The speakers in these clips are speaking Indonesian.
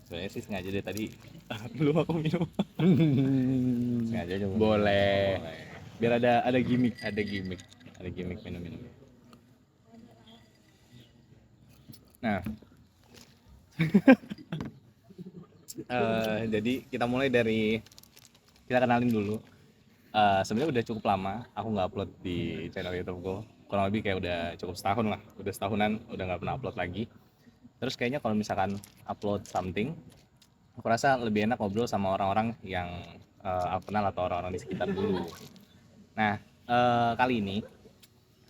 Sebenarnya sih sengaja deh tadi belum aku minum. Sengaja aja. Boleh. Biar ada gimmick, Ada gimmick. minum-minum. Nah, jadi kita mulai dari kita kenalin dulu. Sebenarnya udah cukup lama aku nggak upload di channel YouTube gue. Kurang lebih kayak udah cukup setahun lah. Udah setahunan udah nggak pernah upload lagi. Terus kayaknya kalau misalkan upload something, aku rasa lebih enak ngobrol sama orang-orang yang aku kenal atau orang-orang di sekitar dulu. Nah, kali ini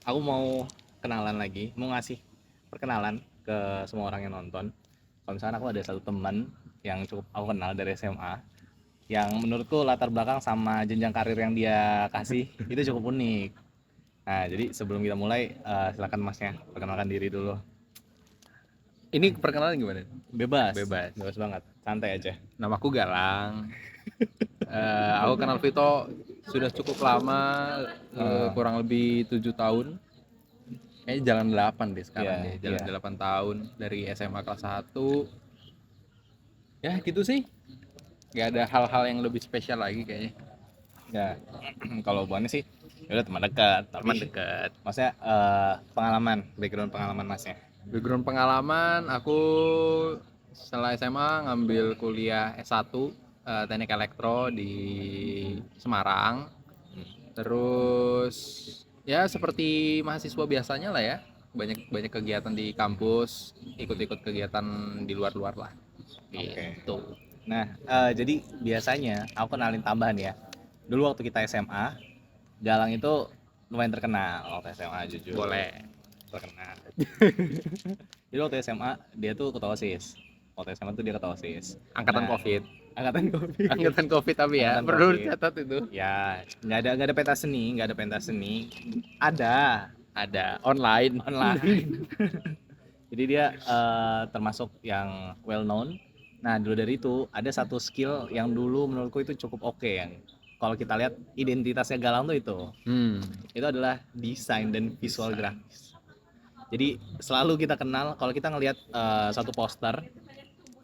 aku mau kenalan lagi, mau ngasih perkenalan ke semua orang yang nonton. Kalau misalkan aku ada satu teman yang cukup aku kenal dari SMA, yang menurutku latar belakang sama jenjang karir yang dia kasih itu cukup unik. Nah, jadi sebelum kita mulai, silakan masnya perkenalkan diri dulu. Ini perkenalan gimana? Bebas Bebas. banget, santai aja. Namaku Galang. Aku kenal Vito sudah cukup lama, kurang lebih 7 tahun. Kayaknya jalan 8 deh sekarang Iya, deh. Jalan iya. 8 tahun dari SMA kelas 1. Ya gitu sih. Gak ada hal-hal yang lebih spesial lagi kayaknya. Ya, kalau hubungannya sih ya udah teman dekat, tapi Teman dekat. maksudnya background pengalaman masnya. Background pengalaman, aku setelah SMA ngambil kuliah S1 Teknik Elektro di Semarang. Terus ya seperti mahasiswa biasanya lah ya, banyak kegiatan di kampus, ikut-ikut kegiatan di luar lah. Oke. Gitu. Nah, jadi biasanya aku kenalin tambahan ya. Dulu waktu kita SMA, Galang itu lumayan terkenal waktu SMA, jujur. Boleh. Terkenal. Jadi waktu SMA dia tuh ketua OSIS. Waktu SMA tuh dia ketua OSIS. Angkatan Nah, COVID. angkatan COVID. Angkatan COVID tapi ya, Angkatan perlu COVID. dicatat itu. Ya, nggak ada pentas seni. Ada Online. Jadi dia termasuk yang well known. Nah, dulu dari itu ada satu skill yang dulu menurutku itu cukup oke, yang kalau kita lihat identitasnya Galang tuh itu. Itu adalah desain dan visual grafis. Jadi selalu kita kenal kalau kita ngelihat satu poster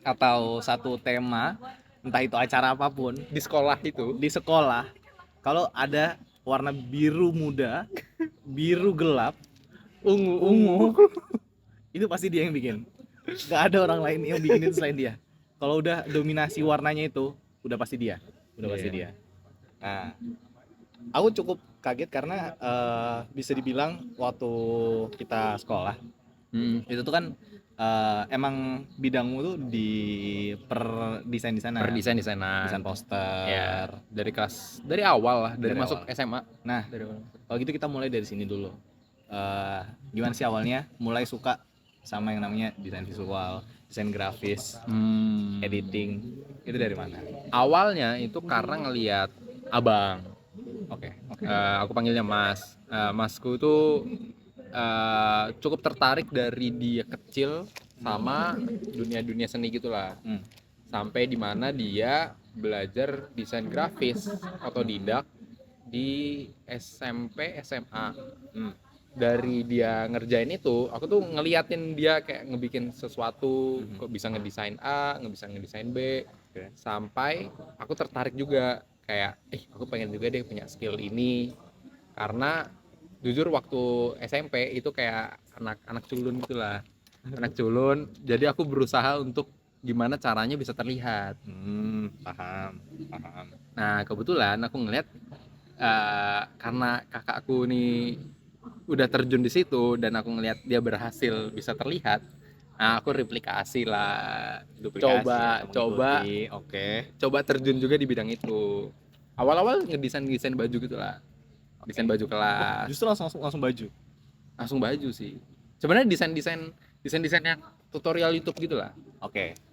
atau satu tema, entah itu acara apapun Di sekolah itu. di sekolah, kalau ada warna biru muda, biru gelap, ungu, itu pasti dia yang bikin. Gak ada orang lain yang bikin itu selain dia. Kalau udah dominasi warnanya itu, udah pasti dia. Nah, aku cukup kaget karena bisa dibilang waktu kita sekolah, itu tuh kan emang bidangmu tuh di per desain di sana. Desain Poster. Ya, dari awal lah, dari masuk awal. SMA. Nah, kalau gitu kita mulai dari sini dulu. Gimana sih awalnya mulai suka sama yang namanya desain visual, desain grafis, editing, itu dari mana? Awalnya itu karena ngelihat abang. Oke. Aku panggilnya Mas. Masku itu cukup tertarik dari dia kecil sama dunia seni gitulah. Sampai dimana dia belajar desain grafis otodidak di SMP SMA. Dari dia ngerjain itu, aku tuh ngeliatin dia kayak ngebikin sesuatu, kok bisa ngedesain A, bisa ngedesain B, sampai aku tertarik juga kayak, aku pengen juga deh punya skill ini. Karena jujur waktu SMP itu kayak anak culun gitulah, anak culun. Jadi aku berusaha untuk gimana caranya bisa terlihat. Paham. Nah kebetulan aku ngeliat karena kakakku nih udah terjun di situ dan aku ngelihat dia berhasil bisa terlihat, nah aku replikasi lah, coba terjun juga di bidang itu. Awal-awal ngedesain baju gitulah, desain baju kelas. Justru langsung baju sih sebenarnya, desain yang tutorial YouTube gitulah.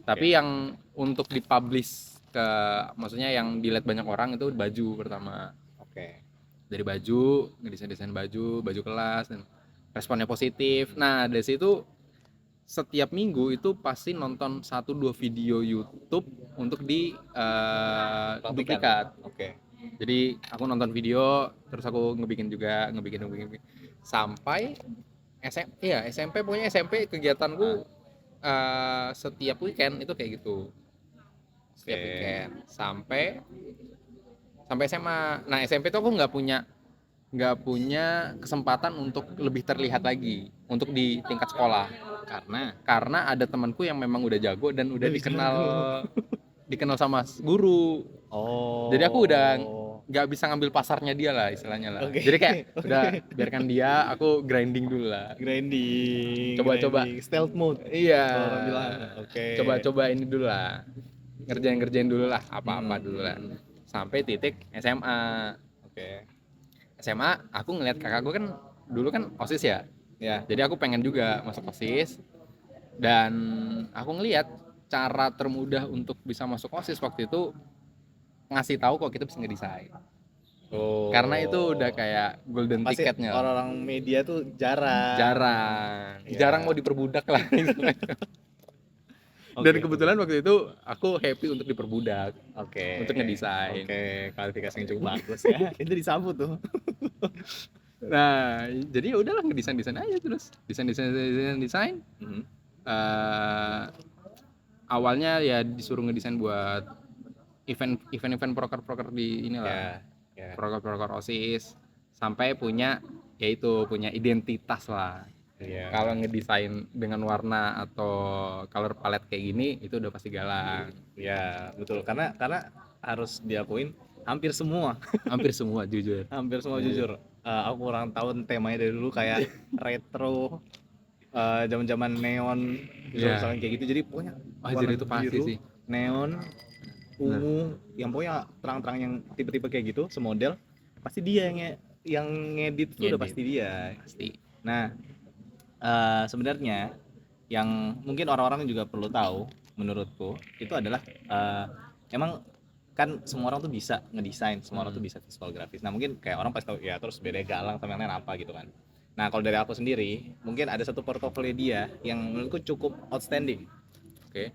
Tapi yang untuk dipublish ke, maksudnya yang dilihat banyak orang itu baju pertama. Dari baju, ngedesain baju kelas, dan responnya positif. Nah dari situ setiap minggu itu pasti nonton 1-2 video YouTube untuk di duplikat. Jadi aku nonton video, terus aku ngebikin sampai SMP pokoknya SMP kegiatanku setiap weekend itu kayak gitu. Setiap Oke. weekend sampai SMA. Nah, SMP tuh aku nggak punya kesempatan untuk lebih terlihat lagi untuk di tingkat sekolah, karena ada temanku yang memang udah jago dan udah Udah dikenal jago. dikenal sama guru. Jadi aku udah Oh. nggak bisa ngambil pasarnya dia lah istilahnya lah. Oke. Jadi kayak udah Oke. biarkan dia, aku grinding dulu lah. Coba-coba. Grinding, stealth mode. Iya. Kalau orang bilang, oke. Coba-coba ini dulu lah. Ngerjain dulu lah, apa-apa dulu lah. Hmm. Sampai titik SMA. Oke. SMA aku ngeliat kakak gue kan dulu kan OSIS ya. Ya. Jadi aku pengen juga masuk OSIS, dan aku ngeliat cara termudah untuk bisa masuk OSIS waktu itu ngasih tahu kok kita bisa ngedesain. Oh. Karena itu udah kayak golden Pasti ticketnya lah. orang-orang media tuh jarang. Jarang Ya. mau diperbudak lah. Oke. Dan kebetulan waktu itu aku happy untuk diperbudak, Oke. untuk ngedesain. Oke, kualifikasi yang cukup bagus ya. Itu disambut tuh. Nah, jadi ya udahlah ngedesain aja terus. Desain. Mhm. Eh, awalnya ya disuruh ngedesain buat event proker di inilah, Ya. proker OSIS, sampai punya identitas lah. Iya. Kalau ngedesain dengan warna atau color palette kayak gini itu udah pasti galang. Ya, betul. Karena harus diakuin hampir semua Jujur. jujur. Aku kurang tahu temanya dari dulu kayak retro, zaman-zaman neon, Iya. misalnya kayak gitu. Jadi pokoknya Anjir, warna itu pasti biru, sih. neon, ungu, yang pokoknya terang-terang yang tipe-tipe kayak gitu, semodel. Pasti dia yang ngedit tuh udah Ngedit. pasti dia. Pasti. Nah, sebenarnya yang mungkin orang-orang juga perlu tahu menurutku itu adalah emang kan semua orang tuh bisa ngedesain, semua orang tuh bisa visual grafis. Nah mungkin kayak orang pasti tahu ya, terus beda galang sama yang lain apa gitu kan. Nah kalau dari aku sendiri mungkin ada satu portofolio dia yang menurutku cukup outstanding Oke.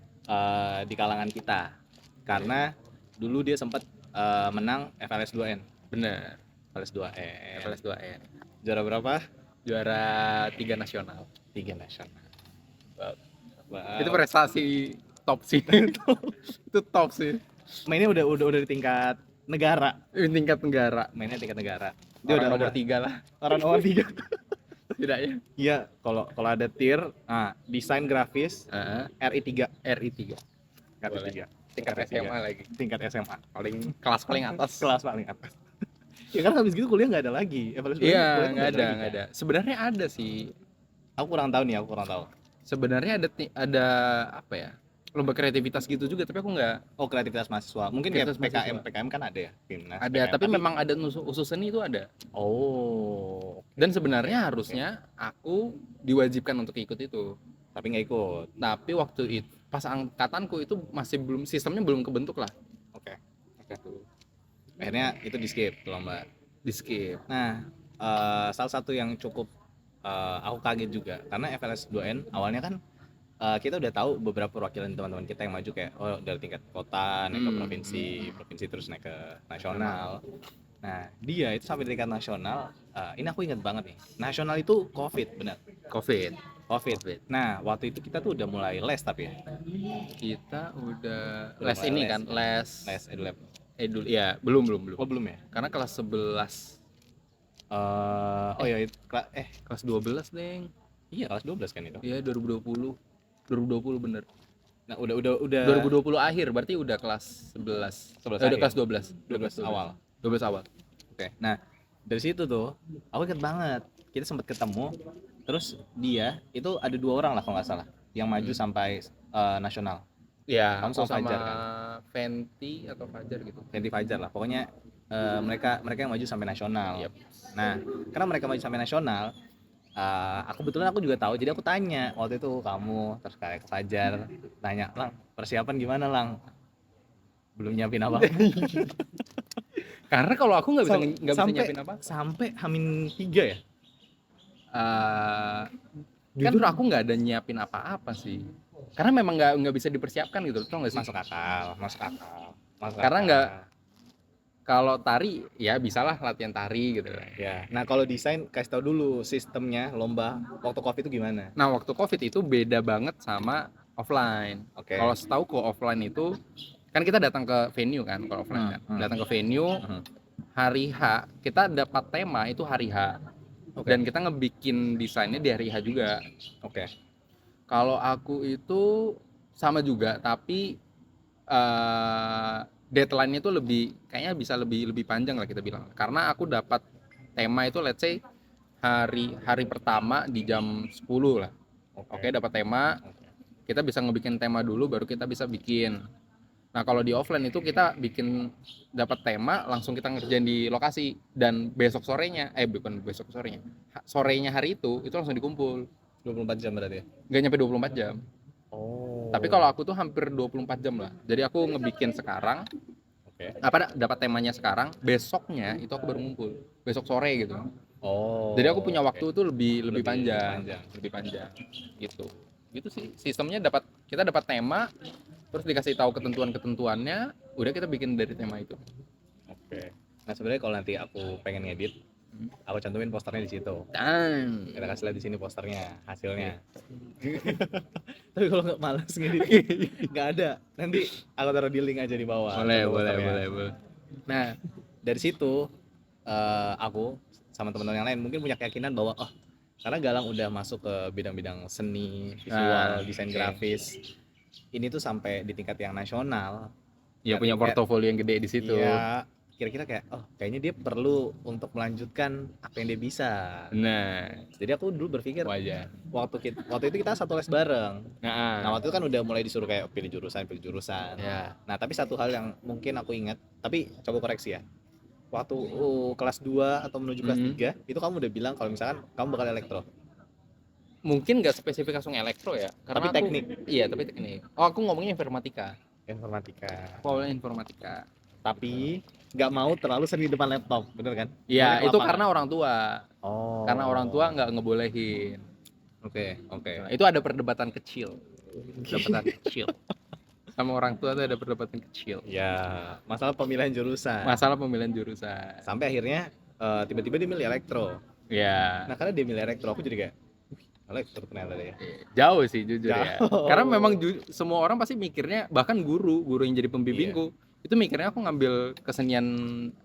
di kalangan kita, karena dulu dia sempat menang FLS 2N. Bener. FLS 2N. FLS 2N. Juara berapa? Juara 3 nasional. 3 nasional. Itu prestasi top sih. Itu top sih. Mainnya udah di tingkat negara. Tingkat negara. Mainnya tingkat negara. Dia udah nomor 3 lah. Orang nomor 3. Setidaknya. Iya, kalau ada tier, desain grafis RI 3. RI 3. RI 3. Tingkat SMA lagi. Tingkat SMA. Kelas paling atas. Kelas paling atas. Ya kan habis gitu kuliah nggak ada lagi. Iya, nggak ada. Sebenarnya ada sih. Aku kurang tahu. Sebenarnya ada apa ya? Lomba kreativitas gitu juga, tapi aku nggak. Oh, kreativitas mahasiswa. Mungkin kayak Kreativitas PKM kan ada ya, Timnas. Ada, PKM, tapi memang ada usus seni itu ada. Oh. Dan sebenarnya harusnya aku diwajibkan untuk ikut itu. Tapi nggak ikut. Tapi waktu itu pas angkatanku itu masih belum, sistemnya belum kebentuk lah. Oke. Gitu. Akhirnya itu di skip lomba. Di skip. Nah, salah satu yang cukup aku kaget juga karena FLS 2N awalnya kan kita udah tahu beberapa perwakilan teman-teman kita yang maju kayak dari tingkat kota naik ke provinsi terus naik ke nasional. Nah, dia itu sampai di tingkat nasional. Ini aku ingat banget nih. Nasional itu COVID, benar. COVID. Nah, waktu itu kita tuh udah mulai les tapi ya. Kita udah Udah les mulai ini les. kan, les EduLab. ya, belum. Oh, belum ya? Karena kelas 11. Kelas Kelas 12, Deng. Iya, kelas 12 kan itu. Iya, 2020 bener. Nah, udah 2020 akhir, berarti udah kelas 11. 11 Udah akhir. kelas 12. 12 awal. 12 awal. Oke. Nah, dari situ tuh aku inget banget kita sempat ketemu. Terus dia itu ada 2 orang lah kalau nggak salah yang maju sampai nasional. Ya, Kamu aku sama sama Fajar kan? Fenty atau Fajar gitu. Fenty Fajar lah. Pokoknya mereka yang maju sampai nasional. Yep. Nah, karena mereka maju sampai nasional, aku juga tahu. Jadi aku tanya waktu itu kamu terus kayak ke Fajar, tanya, "Lang, persiapan gimana, Lang?" Belum nyiapin apa? Karena kalau aku nggak bisa nyiapin apa. Sampai H-3 ya? Jujur aku nggak ada nyiapin apa-apa sih. Karena memang nggak bisa dipersiapkan gitu, tau nggak sih? Masuk akal. Karena nggak, kalau tari ya bisalah latihan tari gitu. Ya. Nah, kalau desain kasih tahu dulu sistemnya lomba waktu Covid itu gimana? Nah, waktu COVID itu beda banget sama offline. Oke. Kalau setahu offline itu kan kita datang ke venue kan, kalau offline kan. Datang ke venue hari H, kita dapat tema itu hari H. Oke. Dan kita ngebikin desainnya di hari H juga. Oke. Kalau aku itu sama juga, tapi deadline-nya itu kayaknya bisa lebih panjang lah kita bilang. Karena aku dapat tema itu let's say hari pertama di jam 10 lah. Oke, dapat tema, kita bisa ngebikin tema dulu baru kita bisa bikin. Nah, kalau di offline itu kita bikin dapat tema langsung kita ngerjain di lokasi dan besok sorenya bukan besok sorenya. Sorenya hari itu langsung dikumpul. 24 jam berarti ya? Nggak nyampe 24 jam. Oh. Tapi kalau aku tuh hampir 24 jam lah. Jadi aku ngebikin sekarang, dapat temanya sekarang, besoknya itu aku baru ngumpul. Besok sore gitu. Oh. Jadi aku punya waktu tuh lebih panjang. panjang. Lebih panjang. Gitu sih. Sistemnya kita dapat tema, terus dikasih tahu ketentuan-ketentuannya, udah kita bikin dari tema itu. Oke. Nah, sebenarnya kalau nanti aku pengen ngedit, aku cantumin posternya di situ. Dan Kita kasih lihat di sini posternya, hasilnya. Tapi kalau nggak malas ngedit, nggak ada. Nanti aku taruh di link aja di bawah. boleh. Nah, dari situ aku sama teman-teman yang lain mungkin punya keyakinan bahwa karena Galang udah masuk ke bidang-bidang seni, visual, desain grafis, ini tuh sampai di tingkat yang nasional. Ya punya portofolio yang gede di situ. Iya, kira-kira kayak kayaknya dia perlu untuk melanjutkan apa yang dia bisa. Nah, Jadi aku dulu berpikir wajar. waktu itu kita satu les bareng. Nah, Nah, waktu itu kan udah mulai disuruh kayak pilih jurusan. ya. Nah, tapi satu hal yang mungkin aku ingat, tapi coba koreksi ya. Waktu kelas 2 atau menuju kelas 3, itu kamu udah bilang kalau misalkan kamu bakal elektro. Mungkin nggak spesifik langsung elektro ya, Tapi teknik. Iya, tapi teknik. Oh, aku ngomongnya informatika. Informatika. Pokoknya informatika. Tapi nggak mau terlalu sering di depan laptop, bener kan? Iya, Soalnya itu kelapangan. karena orang tua. Oh. Karena orang tua nggak ngebolehin. Oke. Nah, itu ada perdebatan kecil. Sama orang tua tuh ada perdebatan kecil. Ya, masalah pemilihan jurusan. Masalah pemilihan jurusan. Sampai akhirnya tiba-tiba dia milih elektro. Ya. Nah, karena dia milih elektro, aku jadi kayak elektro ternyata deh. Jauh sih jujur ya. Jauh. Karena memang semua orang pasti mikirnya, bahkan guru yang jadi pembimbingku, itu mikirnya aku ngambil kesenian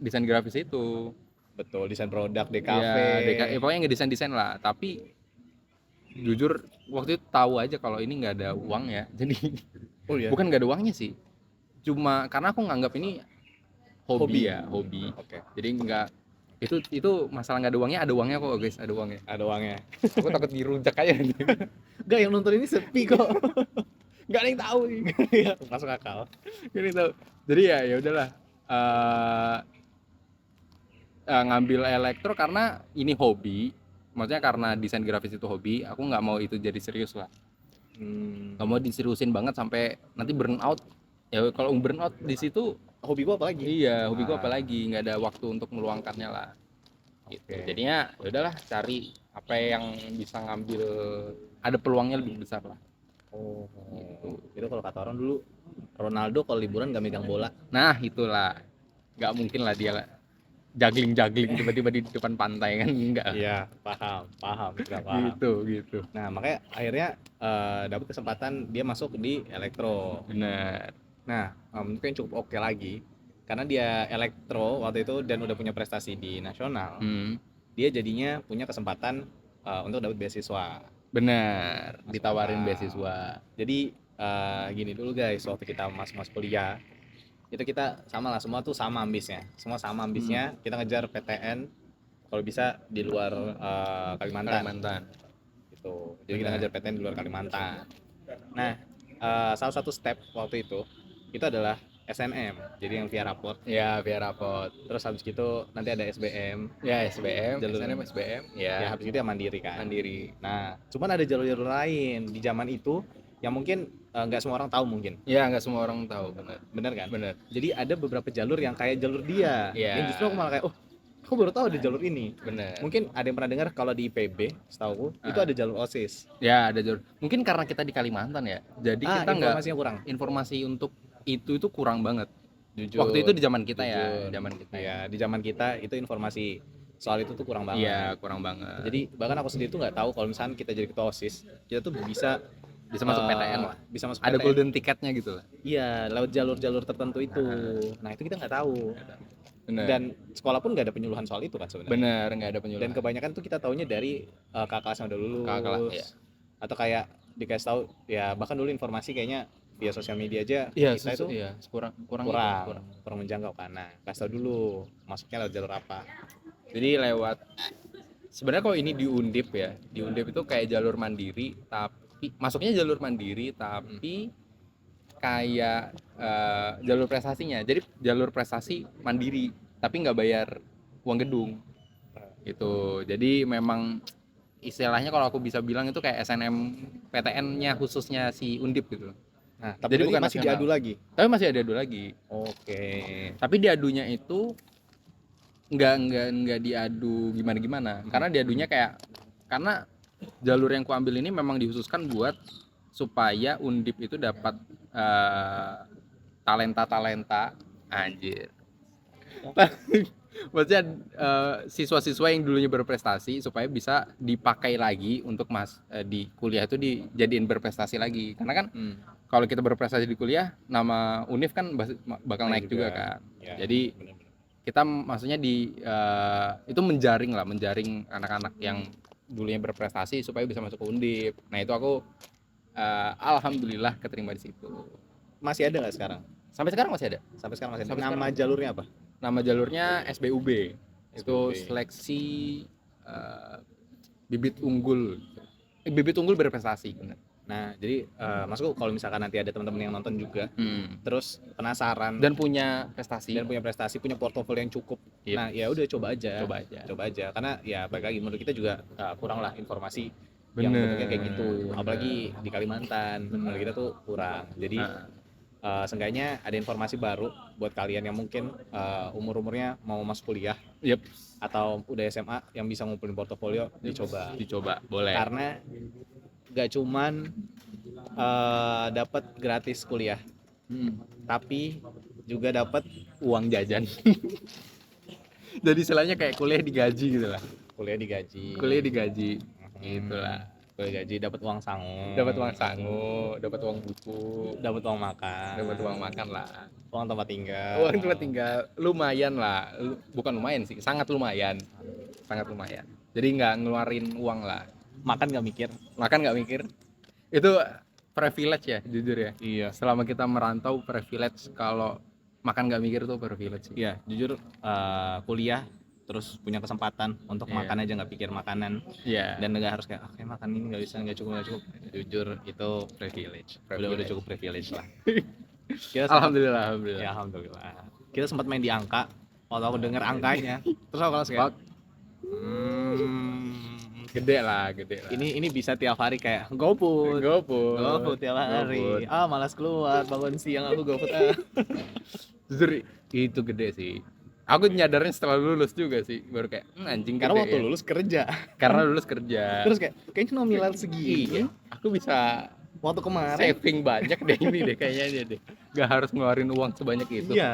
desain grafis itu. Betul, desain produk, DKV. Ya, pokoknya ngedesain lah. Tapi jujur waktu itu tahu aja kalau ini nggak ada uang ya. Jadi Oh iya. bukan nggak ada uangnya sih. Cuma karena aku nganggap ini hobi. Oke. Jadi nggak itu masalah nggak ada uangnya kok guys, ada uangnya. Ada uangnya. Aku takut dirujak aja. Enggak, yang nonton ini sepi kok. Nggak ada yang tahu nih. Iya, masuk akal. Jadi tahu. Jadi ya udahlah. Ngambil elektro karena ini hobi. Maksudnya karena desain grafis itu hobi, aku nggak mau itu jadi serius lah. Nggak mau diseriusin banget sampai nanti burn out. Ya kalau burn out di situ, Hobi gua apa lagi? iya hobi gua apalagi, nggak ada waktu untuk meluangkannya lah. Gitu. Oke. Jadinya ya udahlah, cari apa yang bisa ngambil, ada peluangnya lebih besar lah. Oh. Itu kalau kata orang dulu, Ronaldo kalau liburan nggak megang bola. Nah itulah, nggak mungkin lah dia juggling tiba-tiba di depan pantai kan, enggak. Iya, paham. Nggak paham. Gitu. Nah, makanya akhirnya dapat kesempatan dia masuk di elektro. Benar. Nah, mungkin cukup oke lagi karena dia elektro waktu itu dan udah punya prestasi di nasional. Dia jadinya punya kesempatan untuk dapat beasiswa. Benar, Masuk ditawarin akal. beasiswa. Jadi gini dulu guys, waktu kita masuk kuliah itu kita sama lah, semua tuh sama ambisnya. Semua sama ambisnya, kita ngejar PTN kalau bisa di luar Kalimantan. Gitu. Jadi kita Benar. ngejar PTN di luar Kalimantan. Nah, salah satu step waktu itu adalah SNM, jadi yang via raport. Ya, biar rapot. Terus habis gitu nanti ada SBM. Ya, SBM, Jalur- SNM, SBM. Ya, Ya, habis itu ya mandiri kan. mandiri. Nah, cuman ada jalur-jalur lain di zaman itu yang mungkin nggak semua orang tahu mungkin. Ya, nggak semua orang tahu, benar. Bener kan? Benar. Jadi ada beberapa jalur yang kayak jalur dia. Iya. Yang justru aku malah kayak, aku baru tahu ada jalur ini. Benar. Mungkin ada yang pernah dengar kalau di IPB, setahu itu ada jalur OSIS. Ya, ada jalur. Mungkin karena kita di Kalimantan ya. Jadi kita nggak, Informasinya kurang. informasi untuk itu kurang banget. Jujur. Waktu itu di zaman kita Jujur. ya, zaman kita. Iya, di zaman kita itu informasi soal itu tuh kurang banget. Iya, kurang banget. Jadi bahkan aku sendiri tuh nggak tahu kalau misalnya kita jadi ketua OSIS, kita tuh bisa Bisa masuk PTN lah. Bisa masuk Ada PTN. golden ticketnya gitu lah. Iya, lewat jalur-jalur tertentu itu. Nah, itu kita nggak tahu. Bener. Dan sekolah pun nggak ada penyuluhan soal itu kan sebenarnya. Bener, nggak ada Dan penyuluhan. kebanyakan tuh kita taunya dari kakak kelas yang udah lulus. Kakak kelas, iya. Atau kayak dikasih tahu ya, bahkan dulu informasi kayaknya via sosial media aja Iya, kita itu iya, kurang menjangkau kan. Nah, kasih tahu dulu masuknya lewat jalur apa. Jadi lewat sebenarnya kalau ini di Undip ya, di Undip itu kayak jalur mandiri, tapi masuknya jalur mandiri tapi kayak jalur prestasinya. Jadi jalur prestasi mandiri tapi nggak bayar uang gedung gitu. Jadi memang istilahnya kalau aku bisa bilang itu kayak SNMPTN-nya khususnya si Undip gitu. Nah, tapi Jadi bukan masih nasional. diadu lagi. Tapi masih ada adu lagi. Oke. Tapi diadunya itu nggak diadu gimana karena diadunya kayak karena jalur yang kuambil ini memang dikhususkan buat supaya Undip itu dapat talenta anjir maksudnya siswa-siswa yang dulunya berprestasi supaya bisa dipakai lagi untuk di kuliah itu dijadiin berprestasi lagi karena kan kalau kita berprestasi di kuliah nama Univ kan bakal naik juga kan ya, jadi bener-bener. Kita maksudnya itu menjaring anak-anak yang dulunya berprestasi supaya bisa masuk ke Undip. Nah itu aku alhamdulillah keterima di situ. Masih ada nggak sekarang? Sampai sekarang masih ada. Sampai sekarang masih ada. Sampai Nama sekarang. Jalurnya apa? Nama jalurnya SBUB. Itu SBUB. seleksi bibit unggul. Bibit unggul berprestasi benar. Nah, jadi maksudku kalau misalkan nanti ada teman-teman yang nonton juga, terus penasaran dan punya prestasi, punya portofolio yang cukup. Yep. Nah, ya udah coba aja. Karena ya balik lagi menurut kita juga kurang lah informasi yang bentuknya kayak gitu. Apalagi di Kalimantan, menurut kita tuh kurang. Jadi seenggaknya ada informasi baru buat kalian yang mungkin umur-umurnya mau masuk kuliah, atau udah SMA yang bisa ngumpulin portofolio, dicoba. Boleh. Karena gak cuman dapat gratis kuliah, tapi juga dapat uang jajan. Jadi istilahnya kayak kuliah digaji gitu lah. Kuliah digaji. Gitulah. Kuliah gaji, dapat uang sangu, dapat uang buku, dapat uang makan lah. Uang tempat tinggal. Lumayan lah. Bukan lumayan sih, sangat lumayan. Jadi nggak ngeluarin uang lah. Makan nggak mikir. Itu privilege ya, jujur ya. Iya. Selama kita merantau, privilege kalau makan nggak mikir tuh privilege sih. Iya, jujur kuliah terus punya kesempatan untuk makan aja nggak pikir makanan. Iya. Dan nggak harus kayak kayak makan ini nggak cukup. Jujur itu privilege. Udah cukup privilege lah. Alhamdulillah. Ya alhamdulillah. Kita sempat main di angka. Waktu aku denger angkanya, terus aku langsung kayak gede lah. Ini bisa tiap hari kayak GoFood tiap hari. Malas keluar, bangun siang aku GoFood. Jujur itu gede sih. Aku nyadarnya setelah lulus juga sih, baru kayak anjing karena gede waktu ya. lulus kerja. Terus kayak kayaknya nominal segini. Aku bisa waktu kemarin saving banyak deh ini deh kayaknya deh. Gak harus ngeluarin uang sebanyak itu. Iya,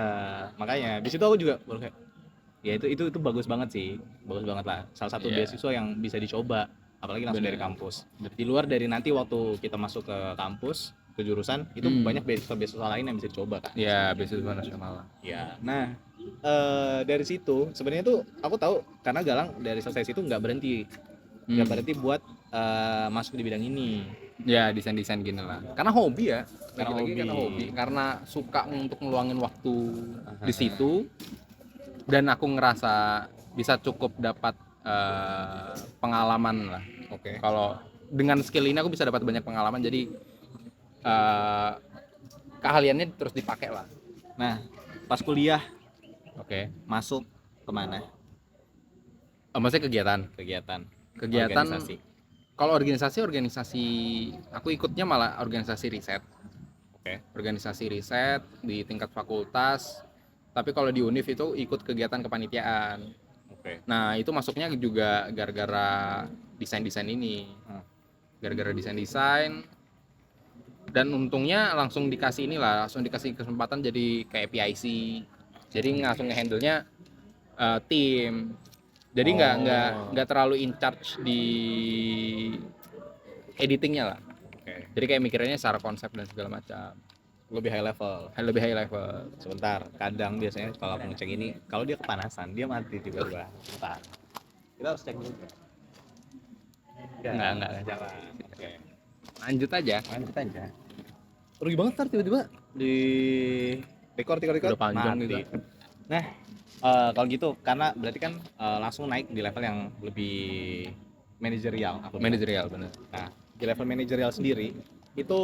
makanya di situ aku juga baru kayak ya itu bagus banget sih. Bagus banget lah. Salah satu beasiswa yang bisa dicoba, apalagi langsung dari kampus. Di luar dari nanti waktu kita masuk ke kampus, ke jurusan, itu banyak beasiswa lain yang bisa dicoba kan. Iya, beasiswa nasional. Ya. Nah, dari situ sebenarnya tuh aku tahu karena Galang dari selesai situ nggak berhenti buat masuk di bidang ini. Ya, desain gini lah. Karena hobi ya. Karena hobi. Karena suka untuk ngeluangin waktu di situ. Dan aku ngerasa bisa cukup dapat pengalaman lah. Oke. Kalau dengan skill ini aku bisa dapat banyak pengalaman, jadi keahliannya terus dipakai lah. Nah, pas kuliah, masuk kemana? Maksudnya kegiatan. Organisasi. Kalau organisasi aku ikutnya malah organisasi riset. Organisasi riset di tingkat fakultas. Tapi kalau di Univ itu ikut kegiatan kepanitiaan. Nah, itu masuknya juga gara-gara desain ini. Gara-gara desain. Dan untungnya langsung dikasih kesempatan jadi kayak PIC. Jadi langsung nge-handle-nya tim. Jadi nggak terlalu in charge di editingnya lah. Jadi kayak mikirnya secara konsep dan segala macam. Lebih high level. Lebih high level. Sebentar, kadang biasanya kalau aku ngecek ini, kalau dia kepanasan, dia mati tiba-tiba. Sebentar. Kita harus cek dulu. Enggak. Jangan. Oke. Lanjut aja. Lanjut aja. Rugi banget ntar tiba-tiba di record. Udah panjang mati. gitu. Nah, kalau gitu karena berarti kan langsung naik di level yang lebih manajerial. Manajerial bener. Nah, di level manajerial sendiri itu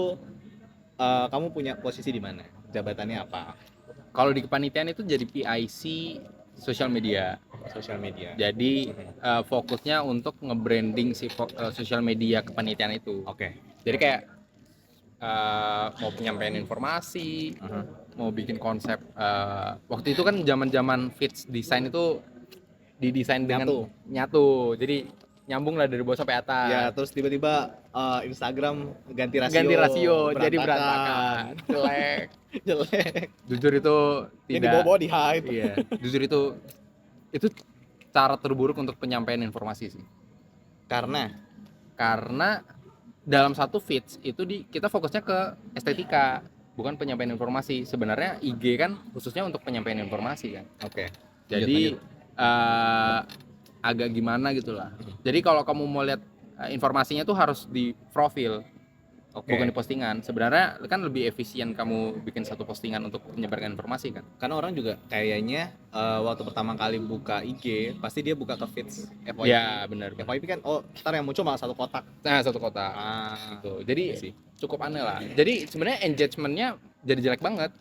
kamu punya posisi di mana? Jabatannya apa? Kalau di kepanitiaan itu jadi PIC sosial media. Sosial media. Jadi fokusnya untuk nge-branding si sosial media kepanitiaan itu. Oke. Jadi kayak mau penyampaian informasi, mau bikin konsep. Waktu itu kan zaman-zaman feeds design itu didesain dengan nyatu. Jadi nyambung lah dari bawah sampai atas. Ya, terus tiba-tiba Instagram ganti rasio jadi berantakan. Jelek. Jujur itu tidak. Ini bawa di hide. Iya. Jujur itu cara terburuk untuk penyampaian informasi sih. Karena dalam satu feeds itu kita fokusnya ke estetika, bukan penyampaian informasi. Sebenarnya IG kan khususnya untuk penyampaian informasi kan. Oke. Jadi agak gimana gitulah. Jadi kalau kamu mau lihat informasinya tuh harus di profil. Bukan di postingan. Sebenarnya kan lebih efisien kamu bikin satu postingan untuk menyebarkan informasi kan. Karena orang juga kayaknya waktu pertama kali buka IG pasti dia buka ke feeds FYP. Ya benar. FYP kan ntar yang muncul malah satu kotak. Nah, satu kotak. Gitu. Jadi cukup aneh lah. Jadi sebenarnya engagementnya jadi jelek banget.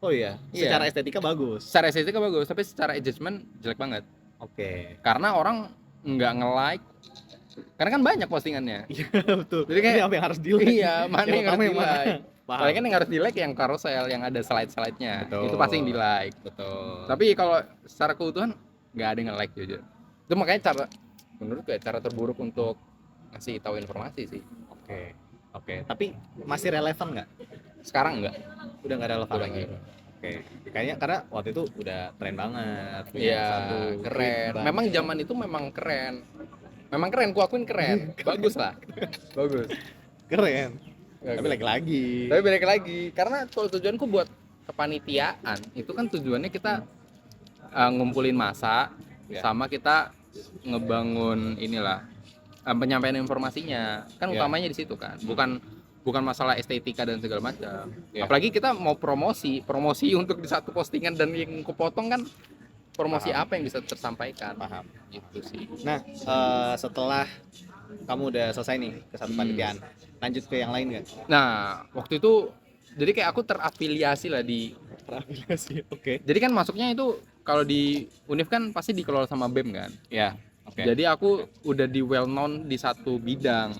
Oh iya. Secara estetika bagus. Secara estetika bagus, tapi secara engagement jelek banget. Oke. Karena orang nggak nge-like. Karena kan banyak postingannya. Iya betul. Jadi kayak apa yang harus di-like? Iya, mana yang harus di-like? Paling kan yang harus di-like yang carousel yang ada slide-slide-nya. Betul. Itu pasti yang di-like. Betul. Tapi kalau secara keutuhan nggak ada yang nge-like jujur. Itu makanya menurut gue cara terburuk untuk ngasih tahu informasi sih. Oke. Tapi masih relevan nggak? Sekarang nggak. Udah nggak relevan lagi. Oke. Kayaknya karena waktu itu udah tren banget. Iya, keren. Memang zaman itu memang keren. Ku akuin keren. Bagus lah. Bagus. Keren. Tapi balik lagi. Karena kalau tujuanku buat kepanitiaan, itu kan tujuannya kita ngumpulin massa sama kita ngebangun penyampaian informasinya. Kan utamanya di situ kan. Bukan masalah estetika dan segala macam. Apalagi kita mau promosi untuk di satu postingan dan yang kepotong kan promosi apa yang bisa tersampaikan. Paham. Itu sih. Nah, setelah kamu udah selesai nih ke satu panitiaan, lanjut ke yang lain nggak? Nah, waktu itu jadi kayak aku terafiliasi lah di Oke. Jadi kan masuknya itu kalau di Univ kan pasti dikelola sama BEM kan. Ya. Oke. Jadi aku udah di well known di satu bidang.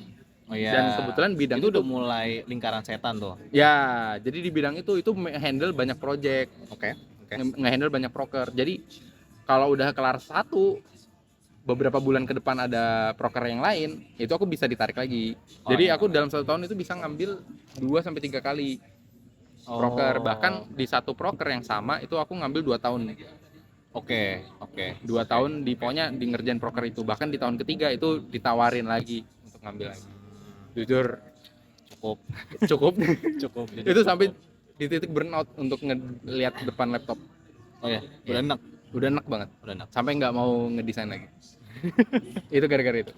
Oh iya. Dan kebetulan bidang itu udah mulai lingkaran setan tuh. Ya, jadi di bidang itu handle banyak project. Oke. Nge-handle banyak proker. Jadi kalau udah kelar satu, beberapa bulan ke depan ada proker yang lain, itu aku bisa ditarik lagi. Jadi aku dalam 1 tahun itu bisa ngambil 2-3 kali proker. Bahkan di satu proker yang sama itu aku ngambil 2 tahun. Oke. 2 tahun pokoknya di ngerjain proker itu. Bahkan di tahun ketiga itu ditawarin lagi untuk ngambil lagi. Jujur cukup. Itu sampai di titik burnout untuk ngelihat depan laptop. Oh ya, udah enak banget. Sampai nggak mau ngedesain lagi. Itu gara-gara itu.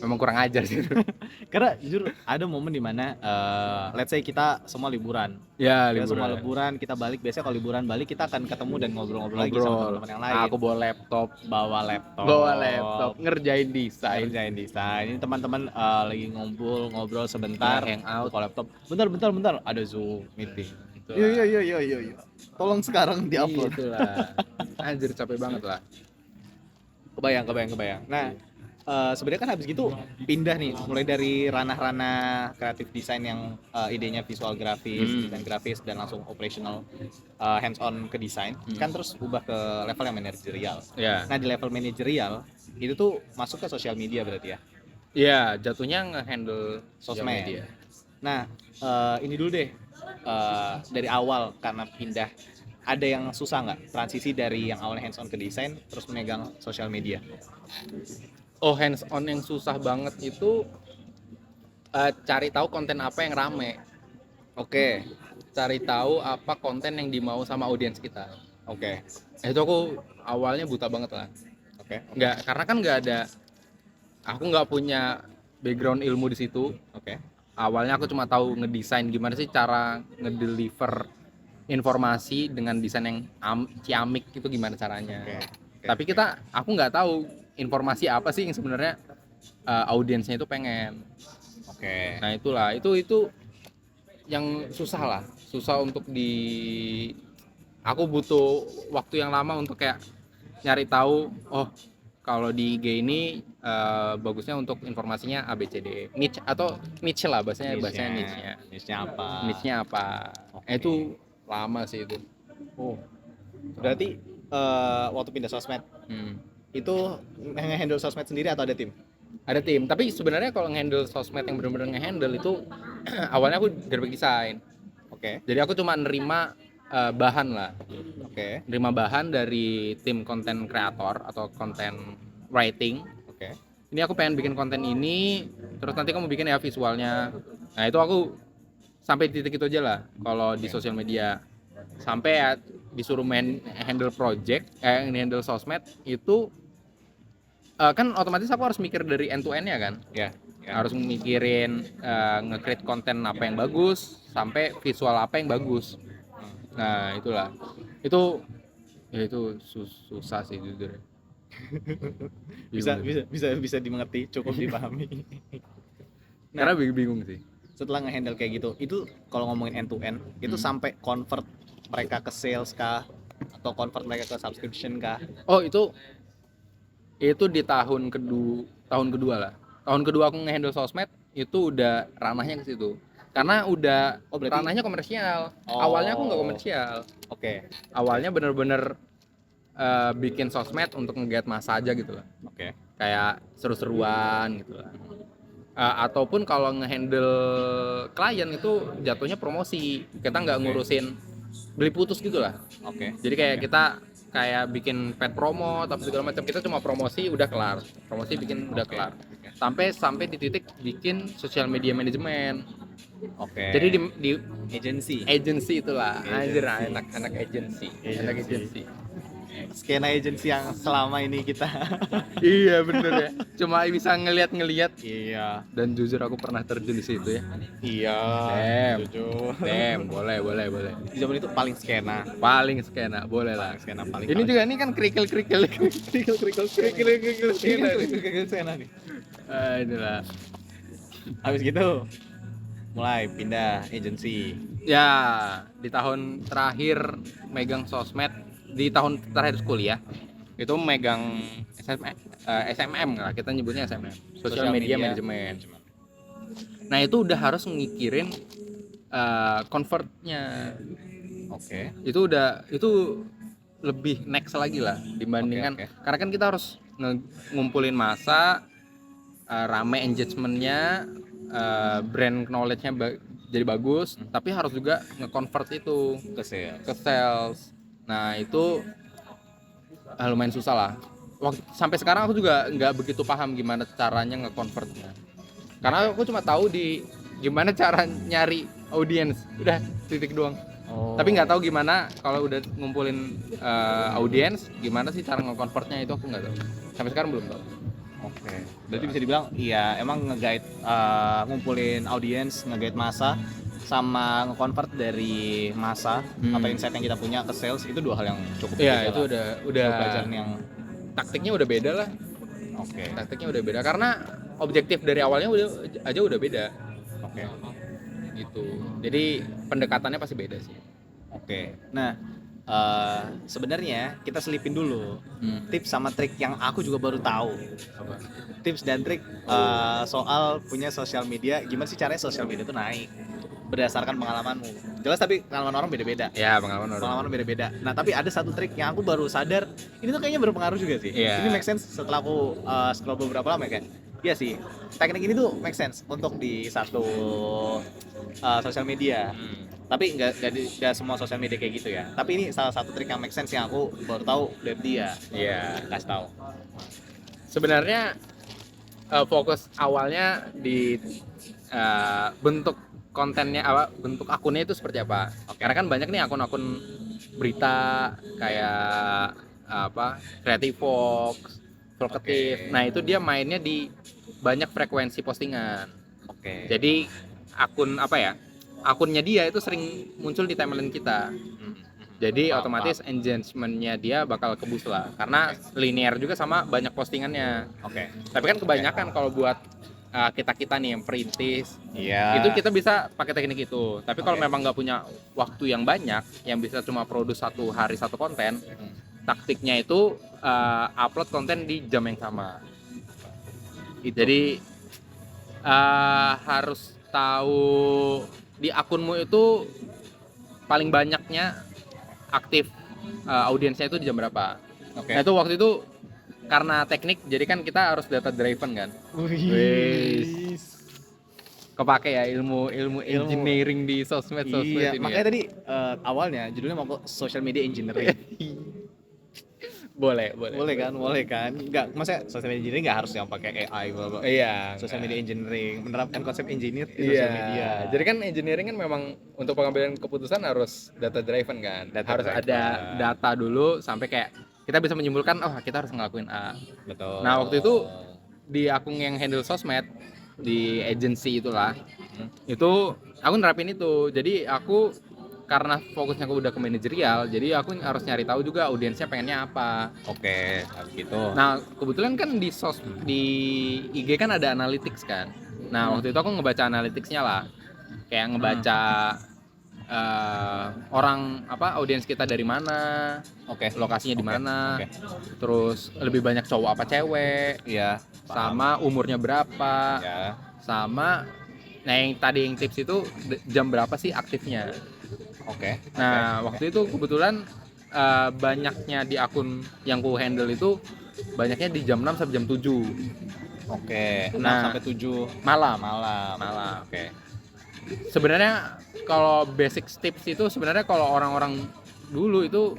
Memang kurang ajar sih. Karena jujur ada momen dimana let's say kita semua liburan. Ya, kita semua liburan, kita balik. Biasanya kalau liburan balik kita akan ketemu dan ngobrol-ngobrol lagi sama teman-teman yang lain. Aku bawa laptop, ngerjain desain. Ini teman-teman lagi ngobrol sebentar, hangout, buka laptop. Bentar, ada Zoom meeting. Iya. Tolong sekarang di-upload. Itulah. Anjir capek banget lah. Kebayang. Nah, sebenarnya kan habis gitu pindah nih mulai dari ranah-ranah kreatif desain yang idenya visual grafis, desain grafis dan langsung operational hands on ke desain kan terus ubah ke level yang manajerial. Nah, di level manajerial itu tuh masuk ke sosial media berarti ya? Iya, jatuhnya nge-handle sosial media. Nah, ini dulu deh dari awal karena pindah ada yang susah nggak transisi dari yang awalnya hands on ke desain terus memegang sosial media? Hands on yang susah banget itu cari tahu konten apa yang rame, Oke. cari tahu apa konten yang dimau sama audiens kita. Oke. Itu aku awalnya buta banget lah. Oke. Nggak, karena kan aku nggak punya background ilmu di situ. Oke. Awalnya aku cuma tahu ngedesain gimana sih cara ngedeliver informasi dengan desain yang ciamik itu gimana caranya. Oke. Tapi aku nggak tahu informasi apa sih yang sebenarnya audiensnya itu pengen. Oke. Nah itulah, itu yang susah untuk aku butuh waktu yang lama untuk kayak nyari tahu, oh kalau di IG ini bagusnya untuk informasinya ABCD, niche atau niche lah bahasanya niche-nya. Niche-nya apa? Niche-nya apa? Oke. Itu lama sih itu. Oh. Berarti waktu pindah sosmed itu nge-handle sosmed sendiri atau ada tim? Ada tim, tapi sebenarnya kalau nge-handle sosmed yang benar-benar nge-handle itu awalnya aku graphic design. Oke. Jadi aku cuma nerima bahan lah. Oke. Nerima bahan dari tim konten kreator atau konten writing. Oke. Ini aku pengen bikin konten ini, terus nanti kamu bikin ya visualnya. Nah itu aku sampai di titik itu aja lah kalau di sosial media. Sampai ya disuruh handle project, handle sosmed itu kan otomatis aku harus mikir dari end to end ya kan. Ya. Harus mikirin nge-create konten apa yang bagus sampai visual apa yang bagus. Nah itulah, itu susah sih jujur. Bisa dimengerti, cukup dipahami. Karena bingung sih. Setelah nge-handle kayak gitu, itu kalau ngomongin end to end, itu sampai convert mereka ke sales kah atau convert mereka ke subscription kah? Oh itu di tahun kedua lah. Tahun kedua aku nge-handle sosmed itu udah ranahnya ke situ. Karena udah ranahnya komersial. Awalnya aku nggak komersial. Oke. Awalnya bener-bener bikin sosmed untuk nge-get massa aja gitu lah. Oke. Kayak seru-seruan gitu lah. Ataupun kalau nge-handle klien itu jatuhnya promosi. Kita nggak ngurusin beli putus gitu lah. Oke. Jadi kayak kita kayak bikin pet promo tapi segala macam, kita cuma promosi udah kelar, udah kelar, sampai di titik bikin social media management. Oke. Jadi di agency itulah anjir, anak agency. Skena agency yang selama ini kita iya bener ya, cuma bisa ngelihat iya, dan jujur aku pernah terjun di situ ya. iya, jujur boleh di zaman itu paling skena boleh lah. skena paling Ini juga ini kan kerikil skena skena nih. Inilah Habis gitu mulai pindah agency ya. Di tahun terakhir megang sosmed, di tahun terakhir kuliah itu megang SMM lah, kita nyebutnya SMM, social media management. Nah itu udah harus mikirin convertnya. Oke. Itu lebih next lagi lah dibandingkan karena kan kita harus ngumpulin massa, rame engagementnya, brand knowledge-nya jadi bagus, tapi harus juga nge-convert itu ke sales. Nah itu lumayan susah lah. Sampai sekarang aku juga nggak begitu paham gimana caranya nge-convertnya, karena aku cuma tahu gimana cara nyari audiens, udah titik doang. Tapi nggak tahu gimana kalau udah ngumpulin audiens, gimana sih cara nge-convertnya, itu aku nggak tahu. Sampai sekarang belum tahu. Oke. Berarti bisa dibilang iya emang nge-guide ngumpulin audiens, nge-guide massa sama nge-convert dari massa atau insight yang kita punya ke sales, itu dua hal yang cukup beda. Iya, itu udah pelajaran yang taktiknya udah beda lah. Oke. Taktiknya udah beda karena objektif dari awalnya udah beda. Oke. Gitu. Jadi pendekatannya pasti beda sih. Oke. Nah, sebenarnya kita selipin dulu tips sama trik yang aku juga baru tahu. Apa? Tips dan trik soal punya sosial media, gimana sih caranya sosial media itu naik berdasarkan pengalamanmu. Jelas tapi pengalaman orang beda-beda. Ya, pengalaman orang beda-beda. Nah, tapi ada satu trik yang aku baru sadar, ini tuh kayaknya berpengaruh juga sih. Yeah. Ini make sense setelah aku scroll beberapa lama ya kan. Iya sih, teknik ini tuh make sense untuk di satu sosial media. Tapi nggak semua sosial media kayak gitu ya. Tapi ini salah satu trik yang make sense yang aku baru tahu dari dia. Iya, Kasih tahu. sebenarnya fokus awalnya di bentuk kontennya apa, bentuk akunnya itu seperti apa. Karena kan banyak nih akun-akun berita kayak apa, Creative Fox, Talkative. Nah, itu dia mainnya di banyak frekuensi postingan. Jadi akun apa ya? Akunnya dia itu sering muncul di timeline kita. Jadi otomatis engagement-nya dia bakal kebus lah, karena linear juga sama banyak postingannya. Tapi kan kebanyakan kalau buat kita nih yang perintis, itu kita bisa pakai teknik itu. Tapi kalau memang nggak punya waktu yang banyak, yang bisa cuma produce satu hari satu konten, taktiknya itu upload konten di jam yang sama. Jadi harus tahu di akunmu itu paling banyaknya aktif audiensnya itu di jam berapa. Nah itu waktu itu karena teknik, jadi kan kita harus data driven kan. Kepake ya ilmu engineering di sosmed Iya, ini. makanya tadi awalnya judulnya mau ke social media engineering. boleh kan? Enggak, maksudnya social media engineering enggak harus yang pakai AI bla. Iya, social media engineering, menerapkan konsep engineer di social media. Jadi kan engineering kan memang untuk pengambilan keputusan harus data driven kan. Harus ada data dulu sampai kayak kita bisa menyimpulkan, oh kita harus ngelakuin A. Betul. Nah waktu itu di akun yang handle sosmed di agency itulah, itu aku nerapin itu. Jadi aku karena fokusnya aku udah ke manajerial, jadi aku harus nyari tahu juga audiensnya pengennya apa. Gitu. Nah kebetulan kan di IG kan ada analytics kan. Nah waktu itu aku ngebaca analyticsnya lah, kayak ngebaca orang apa, audiens kita dari mana, lokasinya di mana, terus lebih banyak cowok apa cewek, sama umurnya berapa, sama nah yang tadi yang tips itu jam berapa sih aktifnya. Nah waktu itu kebetulan banyaknya di akun yang ku handle itu banyaknya di jam 6 sampai jam 7. 6 sampai 7 malam. Sebenarnya kalau basic tips itu sebenarnya kalau orang-orang dulu itu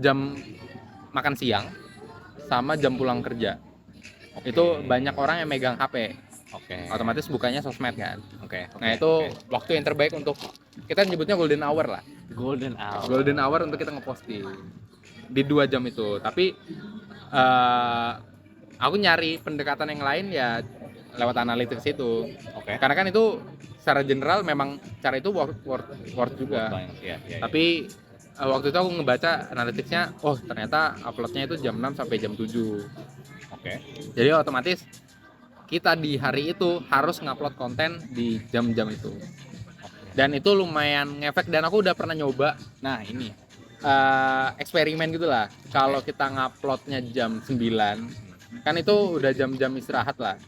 jam makan siang sama jam pulang kerja. Itu banyak orang yang megang HP. Otomatis bukanya sosmed kan. Nah itu waktu yang terbaik untuk, kita nyebutnya golden hour lah. Golden hour untuk kita ngeposting di 2 jam itu. Tapi aku nyari pendekatan yang lain ya lewat analytics itu. Karena kan itu secara general memang cara itu worth juga. Tapi waktu itu aku ngebaca analyticsnya, oh ternyata uploadnya itu jam 6 sampai jam 7. Jadi otomatis kita di hari itu harus ngupload konten di jam-jam itu. Dan itu lumayan ngefek, dan aku udah pernah nyoba. Nah ini eksperimen gitulah. Kalau kita nguploadnya jam 9, kan itu udah jam-jam istirahat lah.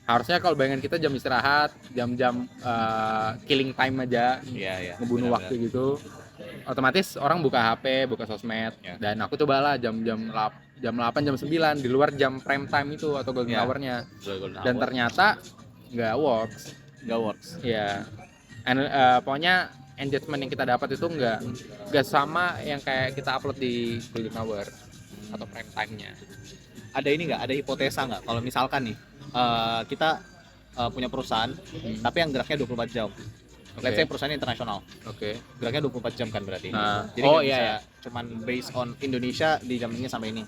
Harusnya kalau bayangan kita jam istirahat, jam-jam killing time aja, ngebunuh waktu gitu. Otomatis orang buka HP, buka sosmed. Dan aku cobalah jam 8, jam 9 di luar jam prime time itu atau golden hour-nya. Dan ternyata nggak works. Iya. Pokoknya engagement yang kita dapat itu nggak sama yang kayak kita upload di golden hour atau prime time-nya. Ada ini nggak? Ada hipotesa nggak? Kalau misalkan nih kita punya perusahaan, tapi yang geraknya 24 jam. Let's say perusahaan internasional. Geraknya 24 jam kan berarti. Jadi bisa cuman based on Indonesia di jam ini sampai ini.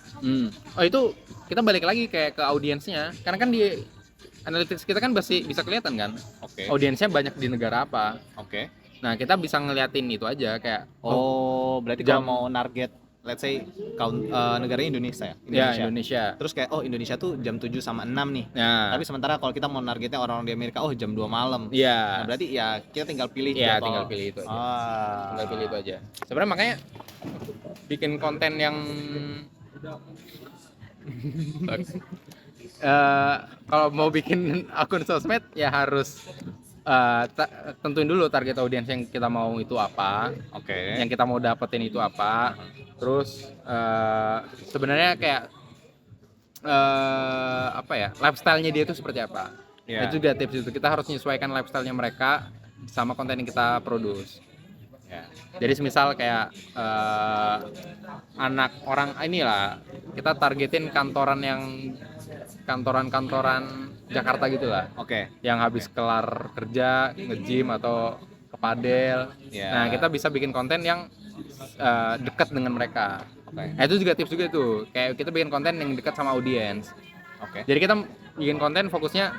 Oh itu kita balik lagi kayak ke audiensnya. Karena kan di analytics kita kan bisa kelihatan kan. Audiensnya banyak di negara apa. Nah kita bisa ngeliatin itu aja kayak. Berarti kalau mau target, let's say negaranya Indonesia. Indonesia. Terus kayak Indonesia tuh jam 7 sama 6 nih. Tapi sementara kalau kita mau targetnya orang-orang di Amerika, jam 2 malam. Nah, berarti ya kita tinggal pilih tinggal pilih itu aja. Tinggal pilih itu aja. Sebenarnya makanya bikin konten yang kalau mau bikin akun sosmed ya harus tentuin dulu target audiens yang kita mau itu apa, yang kita mau dapetin itu apa. Terus sebenarnya kayak apa ya, lifestyle-nya dia itu seperti apa. Itu juga tips itu, kita harus menyesuaikan lifestyle-nya mereka sama konten yang kita produce. Jadi semisal kayak anak orang inilah, kita targetin kantoran yang kantoran-kantoran Jakarta gitu lah. Oke. Yang habis kelar kerja, nge-gym atau ke padel. Ya. Nah, kita bisa bikin konten yang dekat dengan mereka. Oke. Nah, itu juga tips juga tuh. Kayak kita bikin konten yang dekat sama audiens. Oke. Jadi kita bikin konten fokusnya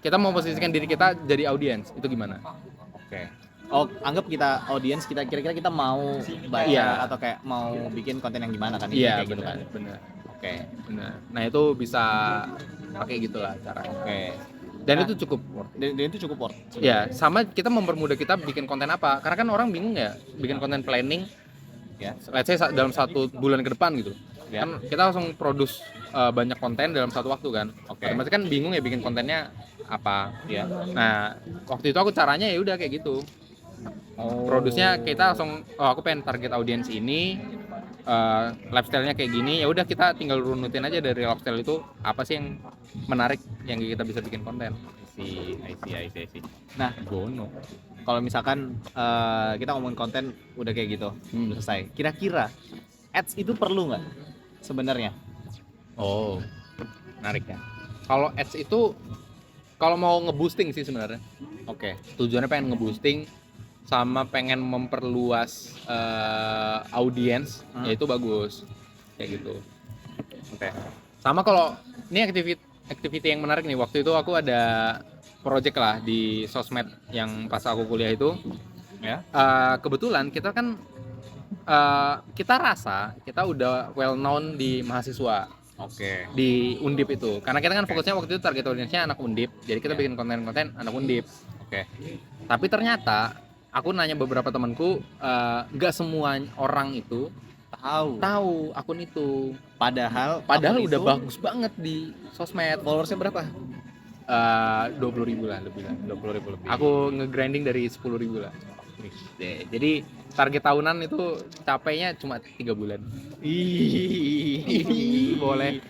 kita mau posisikan diri kita jadi audiens. Itu gimana? Oke. Oh, anggap kita audiens, kita kira-kira kita mau baca Iya. atau kayak mau bikin konten yang gimana kan? Iya, Kayak gitu kan. benar. Oke. Benar. Nah, itu bisa pakai gitulah cara. Oke. Dan Nah, itu cukup worth it. Dan itu cukup worth. Ya, sama kita mempermudah kita bikin konten apa. Karena kan orang bingung ya bikin konten planning. Ya. Let's say dalam 1 bulan ke depan gitu. Ya. Kan kita langsung produce banyak konten dalam satu waktu kan. Oke. Otomatis kan bingung ya bikin kontennya apa. Ya. Nah, waktu itu aku caranya ya udah kayak gitu. Oh. Produce-nya kita langsung, aku pengen target audiens ini, lifestyle-nya kayak gini, ya udah kita tinggal runutin aja dari lifestyle itu apa sih yang menarik yang kita bisa bikin konten. I see. Nah, Gono. kalau misalkan kita ngomongin konten udah kayak gitu, udah selesai. Kira-kira ads itu perlu nggak sebenarnya? Oh, menarik ya. Kalau ads itu kalau mau nge-boosting sih sebenarnya. Oke. Tujuannya pengen nge-boosting sama pengen memperluas audiens, ya itu bagus. Kayak gitu. Oke. Sama kalau ini activity yang menarik nih, waktu itu aku ada project lah di sosmed yang pas aku kuliah itu. Ya. Kebetulan kita kan kita rasa kita udah well known di mahasiswa. Oke. Di Undip itu, karena kita kan fokusnya waktu itu target audiensnya anak Undip, jadi kita bikin konten-konten anak Undip. Oke. Tapi ternyata aku nanya beberapa temanku, nggak semua orang itu tahu akun itu. Padahal Padahal akun udah itu bagus banget di sosmed. followersnya berapa? 20.000 lah lebih lah. 20.000 lebih. Aku nge-grinding dari 10.000 lah. Jadi target tahunan itu capainya cuma 3 bulan. Boleh.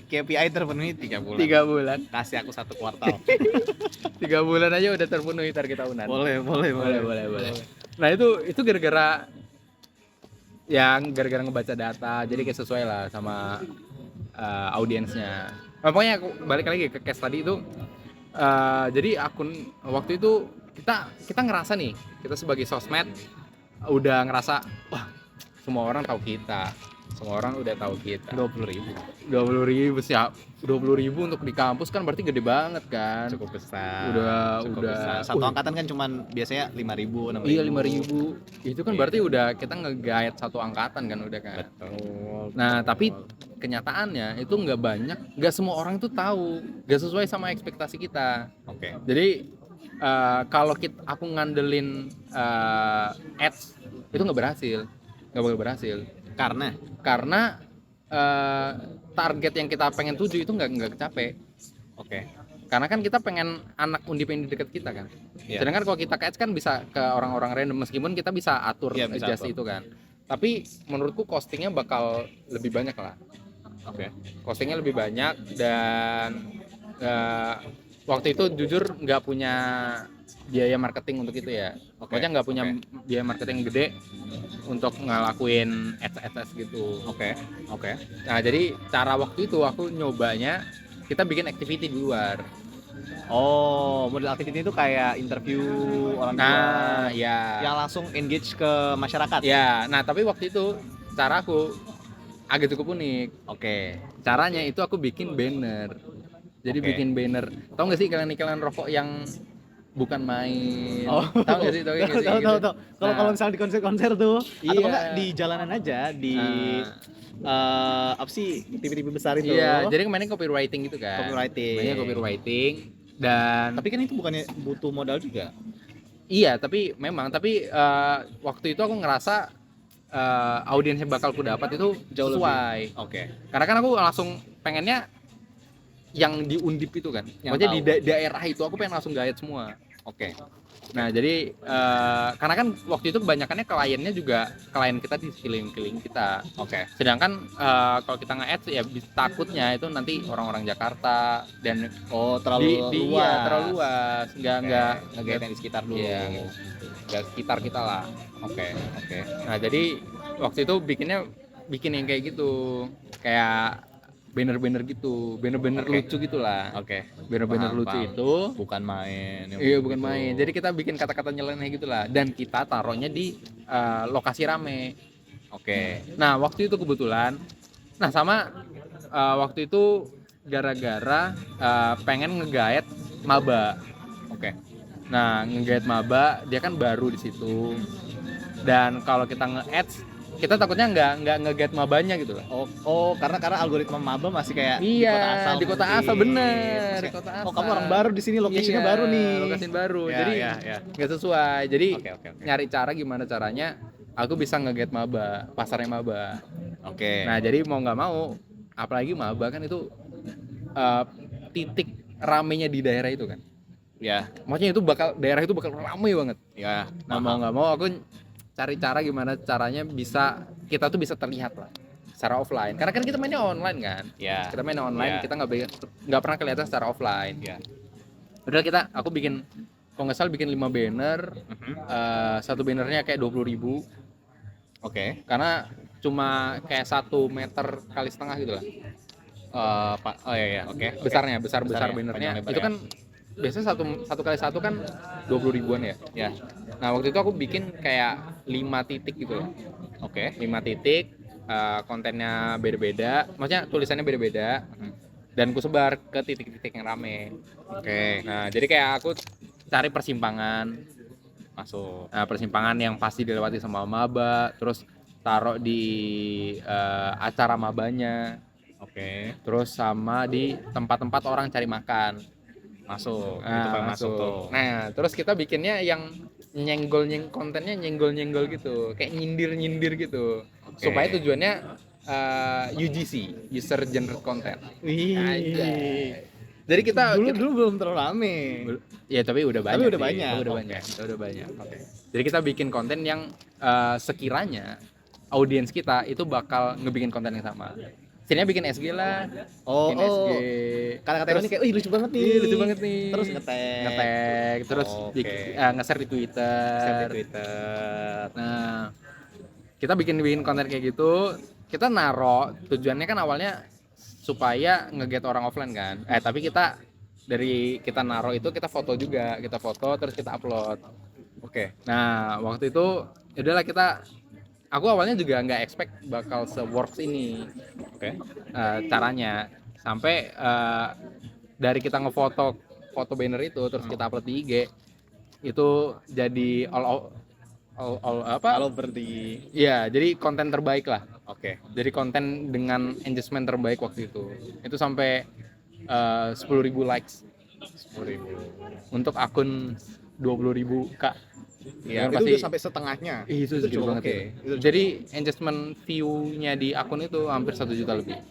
KPI terpenuhi 3 bulan. 3 bulan. Kasih aku 1 kuartal. 3 bulan aja udah terpenuhi target tahunan. Boleh. Nah, itu gara-gara ngebaca data, jadi kayak sesuai lah sama audiensnya. Pokoknya aku balik lagi ke case tadi itu, jadi akun waktu itu kita ngerasa nih, kita sebagai sosmed udah ngerasa wah semua orang tahu kita. Semua orang udah tahu kita. 20.000 siap. 20.000 untuk di kampus kan berarti gede banget kan. Cukup besar. Cukup besar. Satu angkatan kan cuman biasanya 5.000, 6.000. Iya 5.000. Itu kan berarti udah kita nge-guide satu angkatan kan udah kan. Betul. Nah, tapi kenyataannya itu nggak banyak, nggak semua orang tuh tahu, nggak sesuai sama ekspektasi kita. Oke. Jadi kalau aku ngandelin ads itu nggak bakal berhasil. Karena target yang kita pengen tuju itu nggak kecapai. Oke. Karena kan kita pengen anak Undip yang di dekat kita kan. Iya. Sedangkan kalau kita ke ads kan bisa ke orang-orang random, meskipun kita bisa atur Iya, bisa adjust atur. itu kan. Tapi menurutku costingnya bakal lebih banyak lah. Oke. Costingnya lebih banyak dan waktu itu jujur nggak punya biaya marketing untuk itu ya. Oke. Pokoknya nggak punya biaya marketing gede untuk ngelakuin ads gitu. Oke. Nah, jadi cara waktu itu aku nyobanya kita bikin activity di luar. Oh, model activity itu kayak interview orang tua Nah, ya. yang langsung engage ke masyarakat. Ya, nah tapi waktu itu cara aku agak cukup unik. Oke. Caranya itu aku bikin banner. Jadi Oke. bikin banner. Tahu nggak sih iklan rokok yang bukan main? Oh. Tahu nggak sih? Tahu nggak sih? Tahu. Gitu. Kalau Nah. misalnya di konser-konser tuh, atau Iya. enggak di jalanan aja, di apa sih TV-TV besar itu. Iya, jadi kemarin copywriting gitu kan. Copywriting. Mainnya copywriting dan Tapi kan itu bukannya butuh modal juga. iya, tapi waktu itu aku ngerasa audiens yang bakal aku dapat itu Jauh lebih. sesuai. Oke. Karena kan aku langsung pengennya yang di Undip itu kan. Yang Maksudnya di tahu. daerah itu aku pengen langsung guide semua. Oke. Nah, jadi karena kan waktu itu kebanyakannya kliennya juga klien kita di sekeliling kita. Oke. Sedangkan kalau kita nge-ads ya takutnya itu nanti orang-orang Jakarta dan Oh, terlalu luas. Iya, terlalu luas. Enggak nge-guide yang di sekitar dulu. Iya, nggak sekitar kita lah. Oke. Nah, jadi waktu itu bikinnya bikin yang kayak gitu, kayak banner-banner gitu, banner-banner Oke. lucu gitulah. Oke. Banner-banner Paham, lucu paham. itu, Bukan main yang iya bukan gitu. main. Jadi kita bikin kata-kata nyeleneh gitulah, dan kita taruhnya di lokasi rame. Oke. Nah waktu itu kebetulan, nah sama waktu itu gara-gara pengen ngegaet maba. Oke. Nah ngegaet maba, dia kan baru di situ. Dan kalau kita nge-ads, kita takutnya nggak nge-get mabanya gitu lah. Karena algoritma maba masih kayak di Iya, kota asal di kota mungkin. asal bener, Terus di kayak, kota oh asal. kamu orang baru di sini, location-nya Iya, baru nih. lokasi baru. Ya, Jadi ya. nggak sesuai. Jadi Oke. nyari cara gimana caranya aku bisa nge-get maba, pasarnya maba. Oke. Nah, jadi mau nggak mau, apalagi maba kan itu eh, titik ramenya di daerah itu kan. Ya, Maksudnya itu daerah itu bakal ramai banget. ya. Nah, mau nggak mau aku cari cara gimana caranya kita tuh bisa terlihat lah secara offline, karena kan kita mainnya online kan. Ya. Kita mainnya online, Ya. kita nggak pernah kelihatan secara offline. Ya. Udah aku bikin, kalau nggak salah bikin 5 banner. Satu bannernya kayak 20.000, Oke. karena cuma kayak 1 meter kali setengah gitu lah Oh iya, oke. besarnya, besar Besar ya, bannernya. panjang lebar Itu ya. kan biasanya satu kali satu kan 20 ribuan ya. Ya. Nah waktu itu aku bikin kayak 5 titik gitu loh. Oke. 5 titik, kontennya beda-beda, maksudnya tulisannya beda-beda, dan ku sebar ke titik-titik yang rame. Oke. Nah jadi kayak aku cari persimpangan. Masuk. Nah persimpangan yang pasti dilewati sama maba, terus taruh di acara mabanya, Oke. terus sama di tempat-tempat orang cari makan. Masuk. Itu Nah, paling masuk tuh. Nah, terus kita bikinnya yang kontennya nyenggol-nyenggol gitu, kayak nyindir-nyindir gitu. Oke. Supaya tujuannya UGC, user generated content. Wih. Anjay. Jadi kita Dulu belum terlalu rame. ya tapi udah banyak. Tapi udah sih. banyak. Udah Oke. banyak. Udah banyak. Oke. Jadi kita bikin konten yang sekiranya audiens kita itu bakal ngebikin konten yang sama. Sininya bikin SG lah. Bikin SG. Kata-kata ini kayak, wih lucu banget nih. Iya, lucu banget nih. Terus nge-tag. Terus Oke. nge-share di Twitter. Share di Twitter. Nah, kita bikin konten kayak gitu. Kita naro, tujuannya kan awalnya supaya nge-get orang offline kan. Tapi kita naro itu, kita foto juga. Kita foto terus kita upload. Oke. Nah, waktu itu udahlah aku awalnya juga nggak expect bakal se-works ini. Oke. Caranya sampai dari kita foto banner itu terus kita upload di IG, itu jadi all over di. Iya, jadi konten terbaik lah. Oke. Jadi konten dengan engagement terbaik waktu itu sampai 10.000 likes 10.000 untuk akun 20.000 Kak. Iya, Kan itu pasti udah sampai setengahnya. itu cukup cukup banget oke. itu. Jadi engagement view-nya di akun itu hampir 1 juta lebih.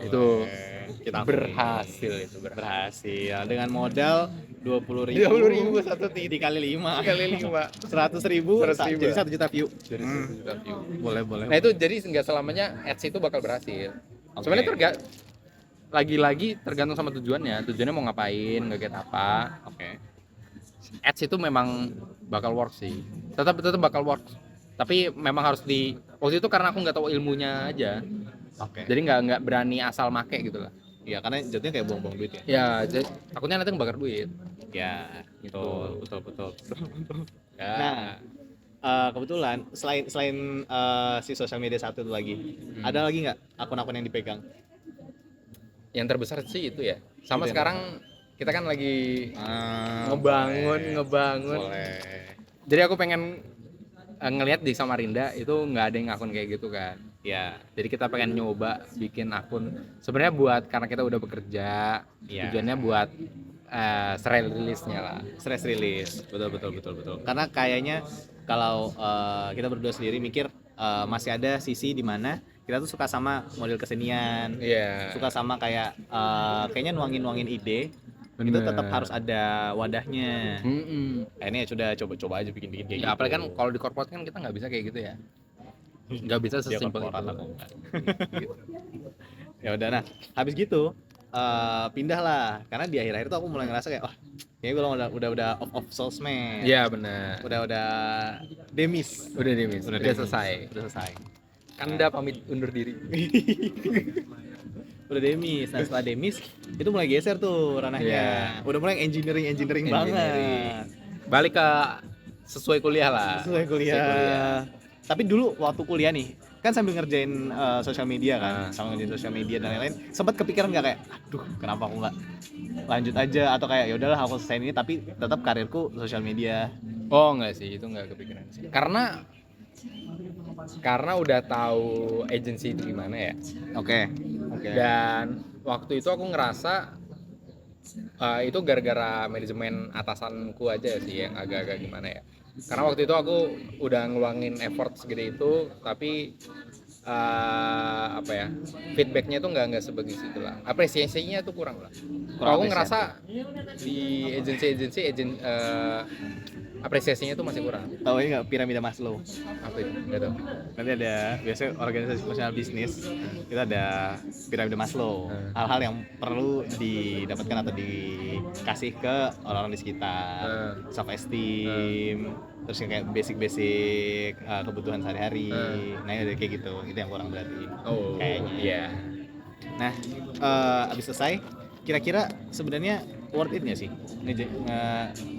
Itu Kita berhasil. dengan modal 20.000. 20.000 satu titik. dikali 5. Kali 5. 100.000 100.000. jadi 1 juta view. Jadi 1 juta view. Boleh. Nah itu jadi nggak selamanya ads itu bakal berhasil. Oke. Sebenarnya lagi-lagi tergantung sama tujuannya mau ngapain, nge-get apa. Oke. Ads itu memang bakal work sih, tetap bakal work, tapi memang harus waktu itu karena aku nggak tahu ilmunya aja. Oke. Jadi nggak berani asal make gitu lah. Iya, karena jatuhnya kayak buang-buang duit ya. Ya jadi takutnya nanti ngebakar duit Ya, gitu. betul. Ya. Nah, kebetulan selain si sosial media satu itu lagi, ada lagi nggak akun-akun yang dipegang? Yang terbesar sih itu ya. Sama Itu yang sekarang kita kan lagi Boleh. ngebangun. Jadi aku pengen ngelihat di Samarinda itu nggak ada yang akun kayak gitu kan. Ya. Jadi kita pengen nyoba bikin akun. Sebenarnya karena kita udah bekerja, Ya. tujuannya buat stress release-nya lah. Stress release. Betul. Karena kayaknya kalau kita berdua sendiri mikir masih ada sisi di mana kita tuh suka sama model kesenian. Iya. Suka sama kayak kayaknya nuangin ide. Itu tetap harus ada wadahnya. Ini ya sudah coba aja bikin kayak gitu. Ya apalagi kan kalau di corporate kan kita nggak bisa kayak gitu ya. Nggak bisa Dia sesimpel korporat itu. aku enggak. Ya udah, nah habis gitu pindah lah, karena di akhir-akhir tuh aku mulai ngerasa kayak Kayaknya gue udah off sosmed. Iya benar. Udah demis. Udah deh, Miss. Udah demis. selesai. Udah selesai. Anda pamit undur diri. Udah demis. Nah setelah demis itu mulai geser tuh ranahnya. Iya. Udah mulai engineering banget. Balik ke sesuai kuliah lah. Sesuai kuliah. Tapi dulu waktu kuliah nih, kan sambil ngerjain sosial media kan, sambil ngerjain sosial media dan lain-lain, sempat kepikiran nggak kayak, aduh kenapa aku nggak lanjut aja atau kayak ya udahlah aku selesai ini tapi tetap karirku sosial media. Oh enggak sih, itu enggak kepikiran sih. Karena udah tahu agency itu gimana ya. Oke. Dan waktu itu aku ngerasa itu gara-gara manajemen atasanku aja sih yang agak-agak gimana ya. Karena waktu itu aku udah ngeluangin effort segede itu, tapi apa ya, feedbacknya tuh nggak sebagus itu lah, apresiasinya tuh kurang lah. Aku ngerasa di agensi apresiasinya tuh masih kurang. Tahu ini nggak piramida Maslow? Apa itu? Nggak tahu. Nanti ada biasanya organisasi profesional bisnis kita ada piramida Maslow. Hal-hal yang perlu didapatkan atau dikasih ke orang-orang di sekitar, self esteem, terus yang kayak basic kebutuhan sehari-hari. Nah ini kayak gitu, itu yang kurang berarti. Oh, kayaknya. Iya. Nah abis selesai, kira-kira sebenarnya worth it nggak sih?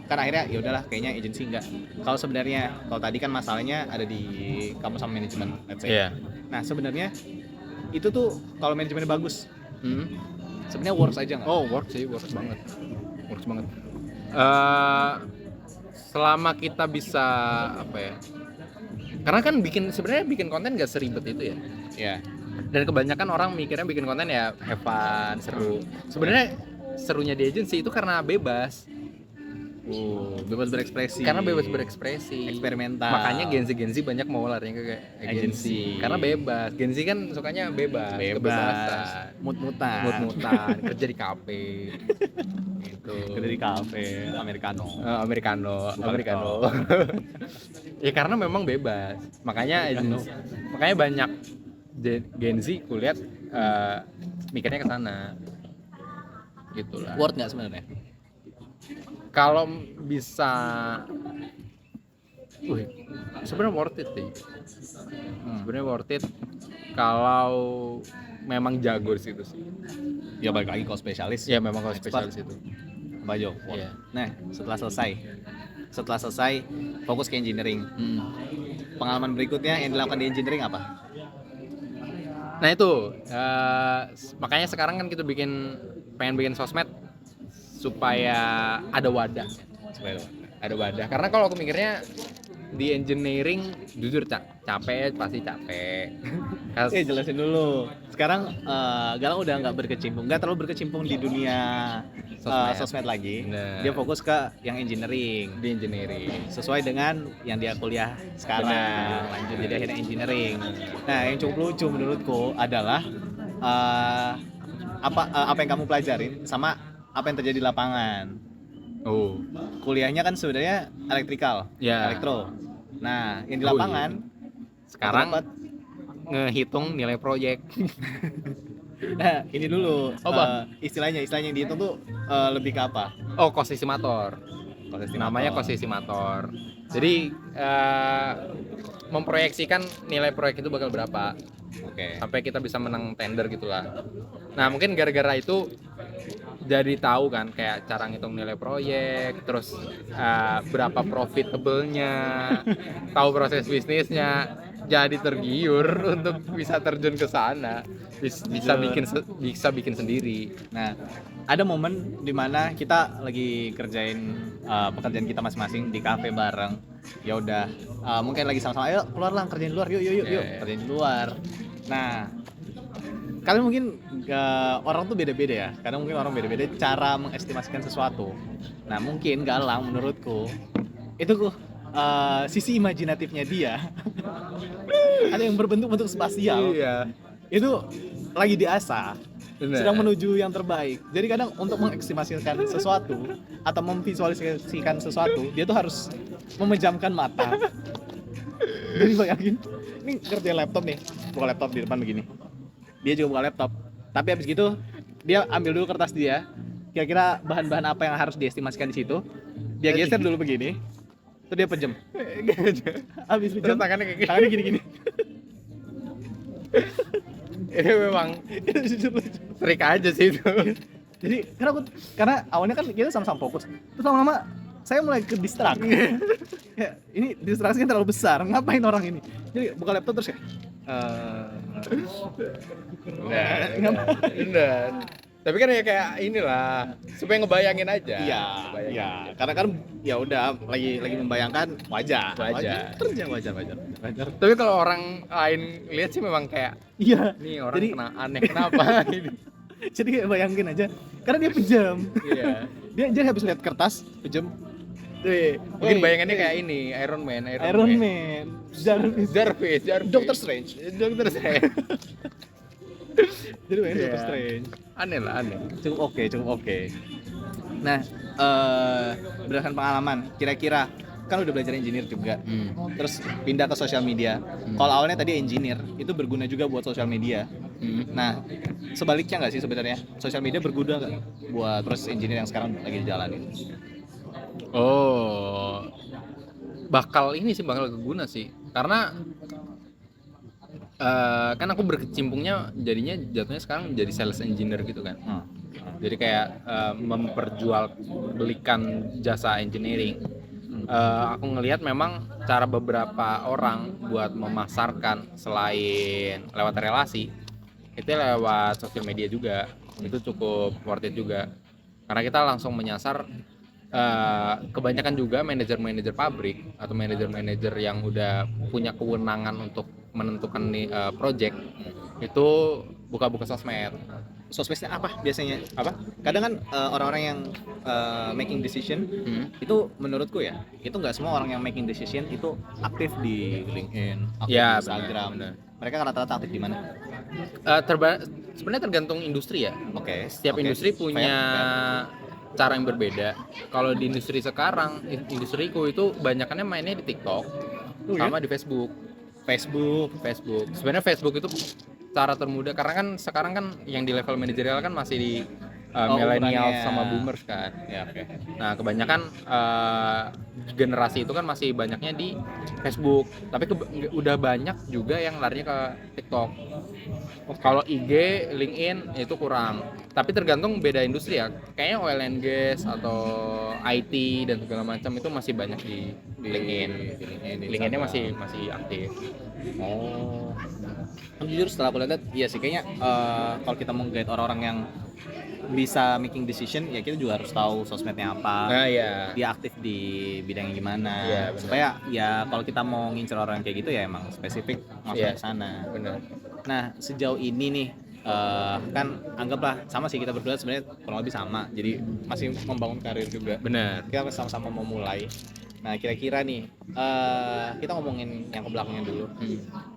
Kan akhirnya ya udahlah kayaknya agensi enggak. Kalau sebenarnya kalau tadi kan masalahnya ada di kamu sama manajemen, let's say. Iya. Nah sebenarnya itu tuh kalau manajemennya bagus, sebenarnya works aja nggak? Oh, works banget. Selama kita bisa apa ya? Karena kan sebenarnya bikin konten gak seribet itu ya. Iya. Dan kebanyakan orang mikirnya bikin konten ya have fun, seru. Sebenarnya serunya di agency itu karena bebas. Bebas berekspresi. Karena bebas berekspresi. Eksperimental. Makanya Gen Z banyak mau larinya ke agency. Karena bebas. Gen Z kan sukanya bebas. Kebebasan. Mut-mutan. Kerja di kafe. Gitu. Kerja di kafe. Americano. Ya karena memang bebas. Makanya banyak Gen Z kulihat mikirnya ke sana. Gitulah. Worth nggak sebenarnya? Kalau bisa, sebenarnya worth it sih. Sebenarnya worth it kalau memang jago di situ sih. Ya balik lagi kalau spesialis. Ya memang kalau spesialis itu. Bajo. Iya. Nah setelah selesai fokus ke engineering. Pengalaman berikutnya yang dilakukan di engineering apa? Nah itu makanya sekarang kan kita pengen bikin sosmed supaya ada wadah. Karena kalau aku mikirnya di engineering jujur capek. Jelasin dulu. Sekarang Galang udah nggak terlalu berkecimpung di dunia sosmed lagi. Nah. Dia fokus ke yang engineering. Di engineering. Sesuai dengan yang dia kuliah sekarang. Lanjut jadi akhirnya engineering. Nah yang cukup lucu menurutku adalah apa yang kamu pelajarin sama apa yang terjadi di lapangan. Kuliahnya kan sebenarnya elektro. Nah yang di lapangan sekarang ngehitung nilai proyek. Nah ini dulu istilahnya yang dihitung tuh lebih ke apa? Cost estimator. Namanya cost estimator. Jadi memproyeksikan nilai proyek itu bakal berapa. Sampai kita bisa menang tender gitulah. Nah mungkin gara-gara itu jadi tahu kan kayak cara ngitung nilai proyek, terus berapa profitable-nya, tahu proses bisnisnya, jadi tergiur untuk bisa terjun ke sana, bisa bikin sendiri. Nah ada momen dimana kita lagi kerjain pekerjaan kita masing-masing di kafe bareng. Ya udah mungkin lagi sama-sama ayo keluar lah kerjain di luar yuk kerjain di luar. Nah kalian mungkin orang tuh beda-beda ya. Kadang mungkin orang beda-beda cara mengestimasikan sesuatu. Nah mungkin Galang menurutku itu sisi imajinatifnya dia ada yang berbentuk spasial. Iya. Itu lagi diasah. Bener. Sedang menuju yang terbaik. Jadi kadang untuk mengestimasikan sesuatu atau memvisualisasikan sesuatu, dia tuh harus memejamkan mata. Jadi bayangin, ini kerja laptop nih, buka laptop di depan begini. Dia juga buka laptop. Tapi habis gitu dia ambil dulu kertas dia kira-kira bahan-bahan apa yang harus diestimasikan di situ. Dia geser dulu begini, terus dia pejem. Habis Terus pejem, tangannya kayak tangannya gini-gini. ini memang trik aja sih itu. Jadi karena awalnya kan kita sama-sama fokus, terus lama-lama saya mulai ke distract. Kayak ini distraksinya terlalu besar, ngapain orang ini? Jadi buka laptop terus kayak Bener. Tapi kan ya kayak inilah supaya ngebayangin aja. iya, karena kan ya udah lagi membayangkan wajar. Kerja wajar. Tapi kalau orang lain lihat sih memang kayak Iya. nih orang Jadi kena aneh kenapa ini. jadi kayak bayangin aja, karena dia pejam. Iya. Dia habis lihat kertas, pejam. Mungkin bayangannya kayak ini Iron Man. Jarvis. Doctor Strange. Jadi bayangin Iya. Doctor Strange. Aneh. Cukup oke. Nah, berdasarkan pengalaman, kira-kira kan udah belajar engineer juga, terus pindah ke sosial media. Kalau awalnya tadi engineer, itu berguna juga buat sosial media. Nah, sebaliknya nggak sih sebenarnya? Sosial media berguna nggak buat terus engineer yang sekarang lagi dijalanin? Oh, bakal keguna sih, karena kan aku berkecimpungnya jadinya jatuhnya sekarang jadi sales engineer gitu kan. Jadi kayak memperjualbelikan jasa engineering. Aku ngelihat memang cara beberapa orang buat memasarkan selain lewat relasi itu lewat sosial media juga, itu cukup worth it juga, karena kita langsung menyasar kebanyakan juga manajer pabrik atau manajer yang udah punya kewenangan untuk menentukan project itu buka sosmed. Sosmednya apa biasanya? Apa? Kadang kan orang-orang yang making decision itu menurutku ya, itu nggak semua orang yang making decision itu aktif di LinkedIn, aktif di Instagram. Bener. Mereka rata-rata aktif di mana? Sebenarnya tergantung industri ya. Oke. Setiap industri punya cara yang berbeda. Kalau di industri sekarang, industriku itu banyakannya mainnya di TikTok sama di Facebook. Sebenarnya Facebook itu cara termudah karena kan sekarang kan yang di level manajerial kan masih di millennial sama boomers kan. Ya, oke. Nah, kebanyakan generasi itu kan masih banyaknya di Facebook, tapi udah banyak juga yang larinya ke TikTok. Kalau IG, LinkedIn itu kurang. Tapi tergantung beda industri ya. Kayaknya oil and gas atau IT dan segala macam itu masih banyak di LinkedIn. LinkedIn-nya masih aktif. Oh. Jujur setelah aku lihat, iya sih kayaknya kalau kita mau guide orang-orang yang bisa making decision, ya kita juga harus tahu sosmednya apa. Nah, iya. Dia aktif di bidangnya gimana. Iya, supaya ya kalau kita mau ngincer orang kayak gitu ya emang spesifik masuk ke sana. Benar. Nah, sejauh ini nih kan anggaplah sama sih, kita berdua sebenarnya kurang lebih sama. Jadi masih membangun karir juga. Benar. Kita sama-sama mau mulai. Nah, kira-kira nih kita ngomongin yang ke belakangnya dulu.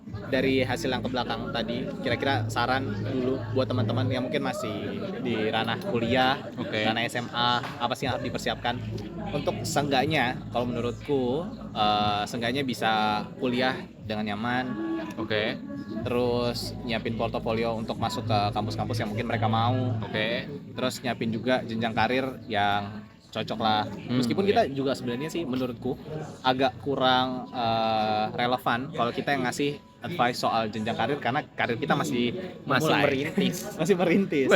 Dari hasil yang ke belakang tadi, kira-kira saran dulu buat teman-teman yang mungkin masih di ranah kuliah, ranah SMA, apa sih yang harus dipersiapkan untuk seenggaknya, kalau menurutku seenggaknya bisa kuliah dengan nyaman. Terus nyiapin portofolio untuk masuk ke kampus-kampus yang mungkin mereka mau. Terus nyiapin juga jenjang karir yang cocok lah. Meskipun kita juga sebenarnya sih menurutku agak kurang relevan kalau kita yang ngasih advice soal jenjang karir, karena karir kita masih merintis.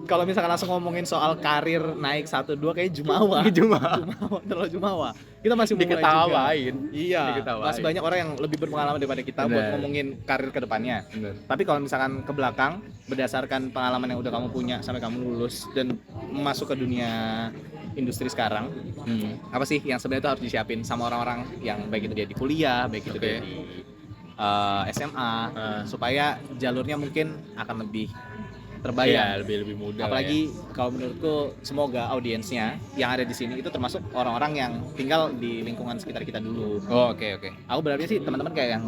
Kalau misalkan langsung ngomongin soal karir naik 1-2 kayak jumawa. Terlalu jumawa. Kita masih mulai diketawain. Iya. Masih banyak orang yang lebih berpengalaman daripada kita buat ngomongin karir ke depannya. Tapi kalau misalkan ke belakang, berdasarkan pengalaman yang udah kamu punya sampai kamu lulus dan masuk ke dunia industri sekarang, apa sih yang sebenarnya itu harus disiapin sama orang-orang yang baik itu dia di kuliah, baik itu dia di SMA, supaya jalurnya mungkin akan lebih terbayang, lebih mudah. Apalagi kalau menurutku, semoga audiensnya yang ada di sini itu termasuk orang-orang yang tinggal di lingkungan sekitar kita dulu. Oke. Aku berarti sih teman-teman kayak yang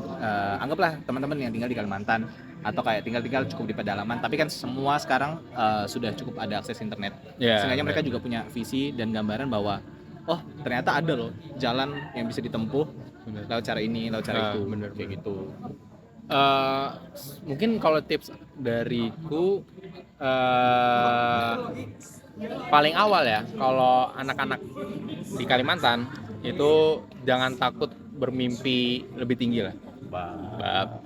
anggaplah teman-teman yang tinggal di Kalimantan atau kayak tinggal cukup di pedalaman, tapi kan semua sekarang sudah cukup ada akses internet. Seenggaknya mereka juga punya visi dan gambaran bahwa oh ternyata ada loh jalan yang bisa ditempuh lewat cara ini, lewat cara itu, kayak gitu. Mungkin kalau tips dariku paling awal ya, kalau anak-anak di Kalimantan itu jangan takut bermimpi lebih tinggi lah. Bab.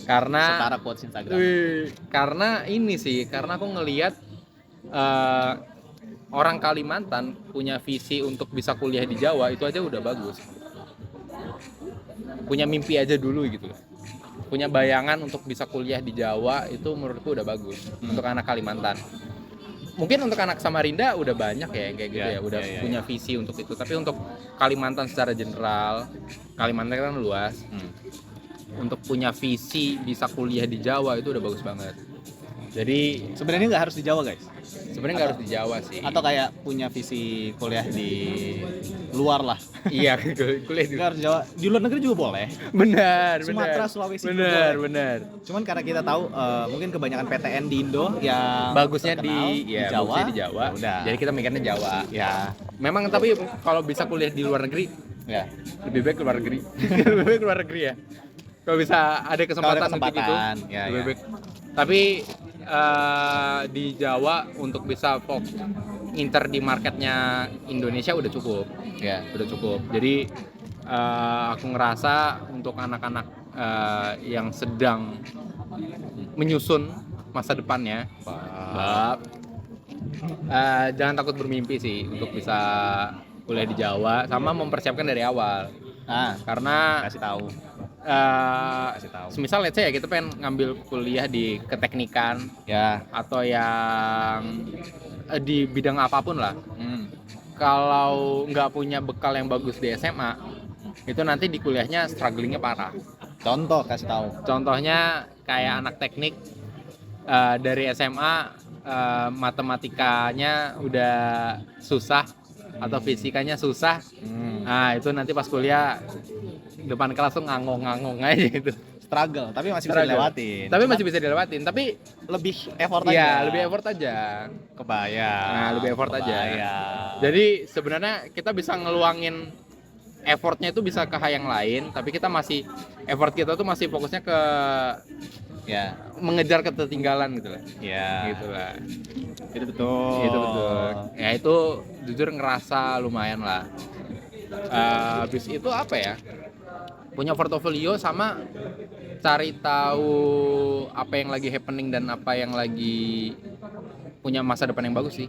Karena Setara quotes Instagram. karena ini sih, karena aku ngelihat eh, orang Kalimantan punya visi untuk bisa kuliah di Jawa itu aja udah bagus. Punya mimpi aja dulu gitu. Punya bayangan untuk bisa kuliah di Jawa itu menurutku udah bagus untuk anak Kalimantan. Mungkin untuk anak Samarinda udah banyak ya yang kayak gitu ya, udah punya visi untuk itu. Tapi untuk Kalimantan secara general, Kalimantan kan luas. Untuk punya visi bisa kuliah di Jawa itu udah bagus banget. Jadi Sebenarnya nggak harus di Jawa guys. sebenarnya nggak harus di Jawa sih. Atau kayak punya visi kuliah di luar lah. Iya, kuliah di Nggak harus di Jawa. Di luar negeri juga boleh. benar, Sumatera, Sulawesi juga benar, boleh. benar. Cuman karena kita tahu mungkin kebanyakan PTN di Indo yang Bagusnya terkenal di Jawa. bagusnya di Jawa. Ya udah. Jadi kita mikirnya Jawa. Ya, Memang tapi kalau bisa kuliah di luar negeri ya. lebih baik luar negeri. Lebih baik luar negeri ya. Kalau bisa ada kesempatan, untuk itu, ya, lebih ya. baik. Tapi di Jawa untuk bisa inter di marketnya Indonesia udah cukup. Ya. Udah cukup. Jadi aku ngerasa untuk anak-anak yang sedang menyusun masa depannya, jangan takut bermimpi sih untuk bisa kuliah di Jawa, sama mempersiapkan dari awal. Nah, Karena kasih tahu. Kasih tahu. semisal let's say ya kita pengen ngambil kuliah di keteknikan Ya. atau yang di bidang apapun lah. Hmm. Kalau nggak punya bekal yang bagus di SMA, itu nanti di kuliahnya strugglingnya parah. Contoh kasih tahu. Contohnya kayak anak teknik dari SMA matematikanya udah susah atau fisikanya susah. Nah itu nanti pas kuliah depan kelas tuh ngangong-ngangong aja gitu. Struggle, tapi masih bisa Struggle. dilewatin. Tapi Cuman masih bisa dilewatin. Tapi lebih effort aja. iya lebih effort aja. Kebayang. Nah, lebih effort aja. Kebayang. Jadi sebenarnya kita bisa ngeluangin effortnya itu bisa ke hal yang lain, tapi kita masih effort kita tuh masih fokusnya ke ya, mengejar ketertinggalan gitu lah. ya. Gitu lah. Itu betul. Itu betul. Ya itu jujur ngerasa lumayan lah. Habis itu apa ya? Punya portofolio sama cari tahu apa yang lagi happening dan apa yang lagi punya masa depan yang bagus sih.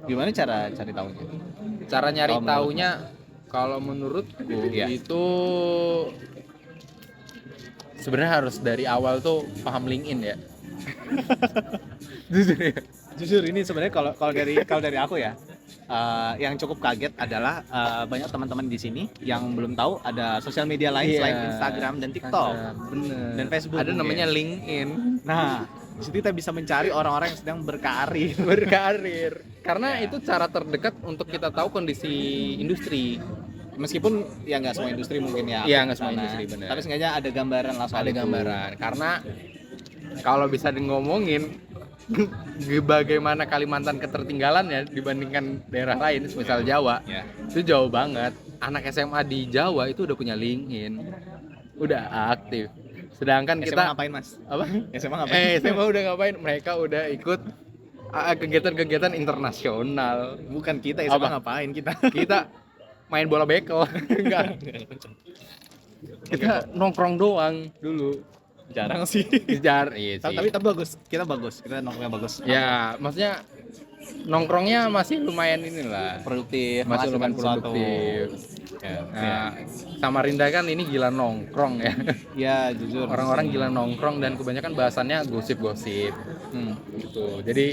Gimana cara cari tahunya? Cara nyari Kalau taunya kalau menurutku Iya. itu sebenarnya harus dari awal tuh paham LinkedIn ya. Jujur ya. Jujur ini sebenarnya kalau dari aku ya, yang cukup kaget adalah banyak teman-teman di sini yang belum tahu ada sosial media lain Iya. selain Instagram dan TikTok Bener. dan Facebook. Ada mungkin. namanya LinkedIn. Nah, di situ kita bisa mencari orang-orang yang sedang berkarir. Berkarir. Karena Ya. itu cara terdekat untuk kita tahu kondisi industri. Meskipun ya nggak semua industri mungkin ya. Iya, nggak semua Karena- industri, bener. Tapi seenggaknya ada gambaran lah soal Ada itu. gambaran. Karena kalau bisa ngomongin bagaimana Kalimantan ketertinggalannya dibandingkan daerah lain, misal Jawa, Ya. itu jauh banget. Anak SMA di Jawa itu udah punya LinkedIn, udah aktif. Sedangkan SMA kita ngapain mas? apa? SMA ngapain? SMA udah ngapain? Mereka udah ikut kegiatan-kegiatan internasional. Bukan kita SMA Apa? ngapain kita? Kita main bola bekel, enggak. Kita nongkrong doang dulu. Jarang sih. Kejar, iya sih. Tapi bagus. Kita nongkrongnya bagus. Ya, maksudnya nongkrongnya masih lumayan inilah. Produktif. Masih lumayan menghasilkan sesuatu. produktif. Ya. Nah, Samarinda kan ini gila nongkrong ya. Ya jujur. Orang-orang gila nongkrong dan kebanyakan bahasannya gosip-gosip. Gitu. Jadi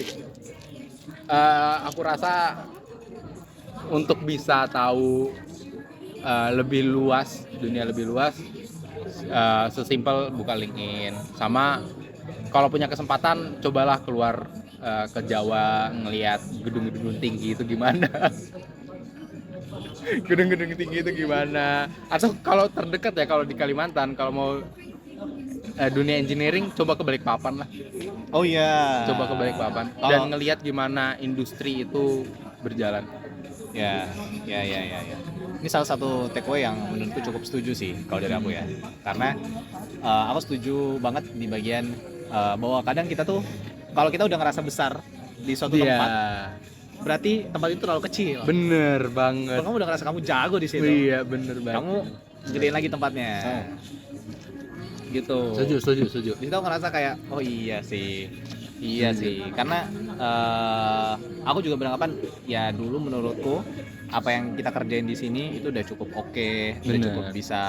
aku rasa untuk bisa tahu lebih luas, dunia lebih luas, sesimpel buka LinkedIn. Sama kalau punya kesempatan cobalah keluar ke Jawa ngelihat gedung-gedung tinggi itu gimana. Gedung-gedung tinggi itu gimana? Atau kalau terdekat ya, kalau di Kalimantan kalau mau dunia engineering coba ke Balikpapan lah. Oh iya. Coba ke Balikpapan dan ngelihat gimana industri itu berjalan. Ya. Ini salah satu takeaway yang menurutku cukup setuju sih kalau dari aku ya. Karena aku setuju banget di bagian bahwa kadang kita tuh kalau kita udah ngerasa besar di suatu Iya. tempat, berarti tempat itu terlalu kecil. Bener banget. Kalau kamu udah ngerasa kamu jago di situ, Iya, bener banget. kamu gedein lagi tempatnya. Gitu. Setuju. Di situ aku ngerasa kayak oh iya sih. Iya sih, karena aku juga beranggapan ya dulu menurutku apa yang kita kerjain di sini itu udah cukup oke, udah Bener. cukup bisa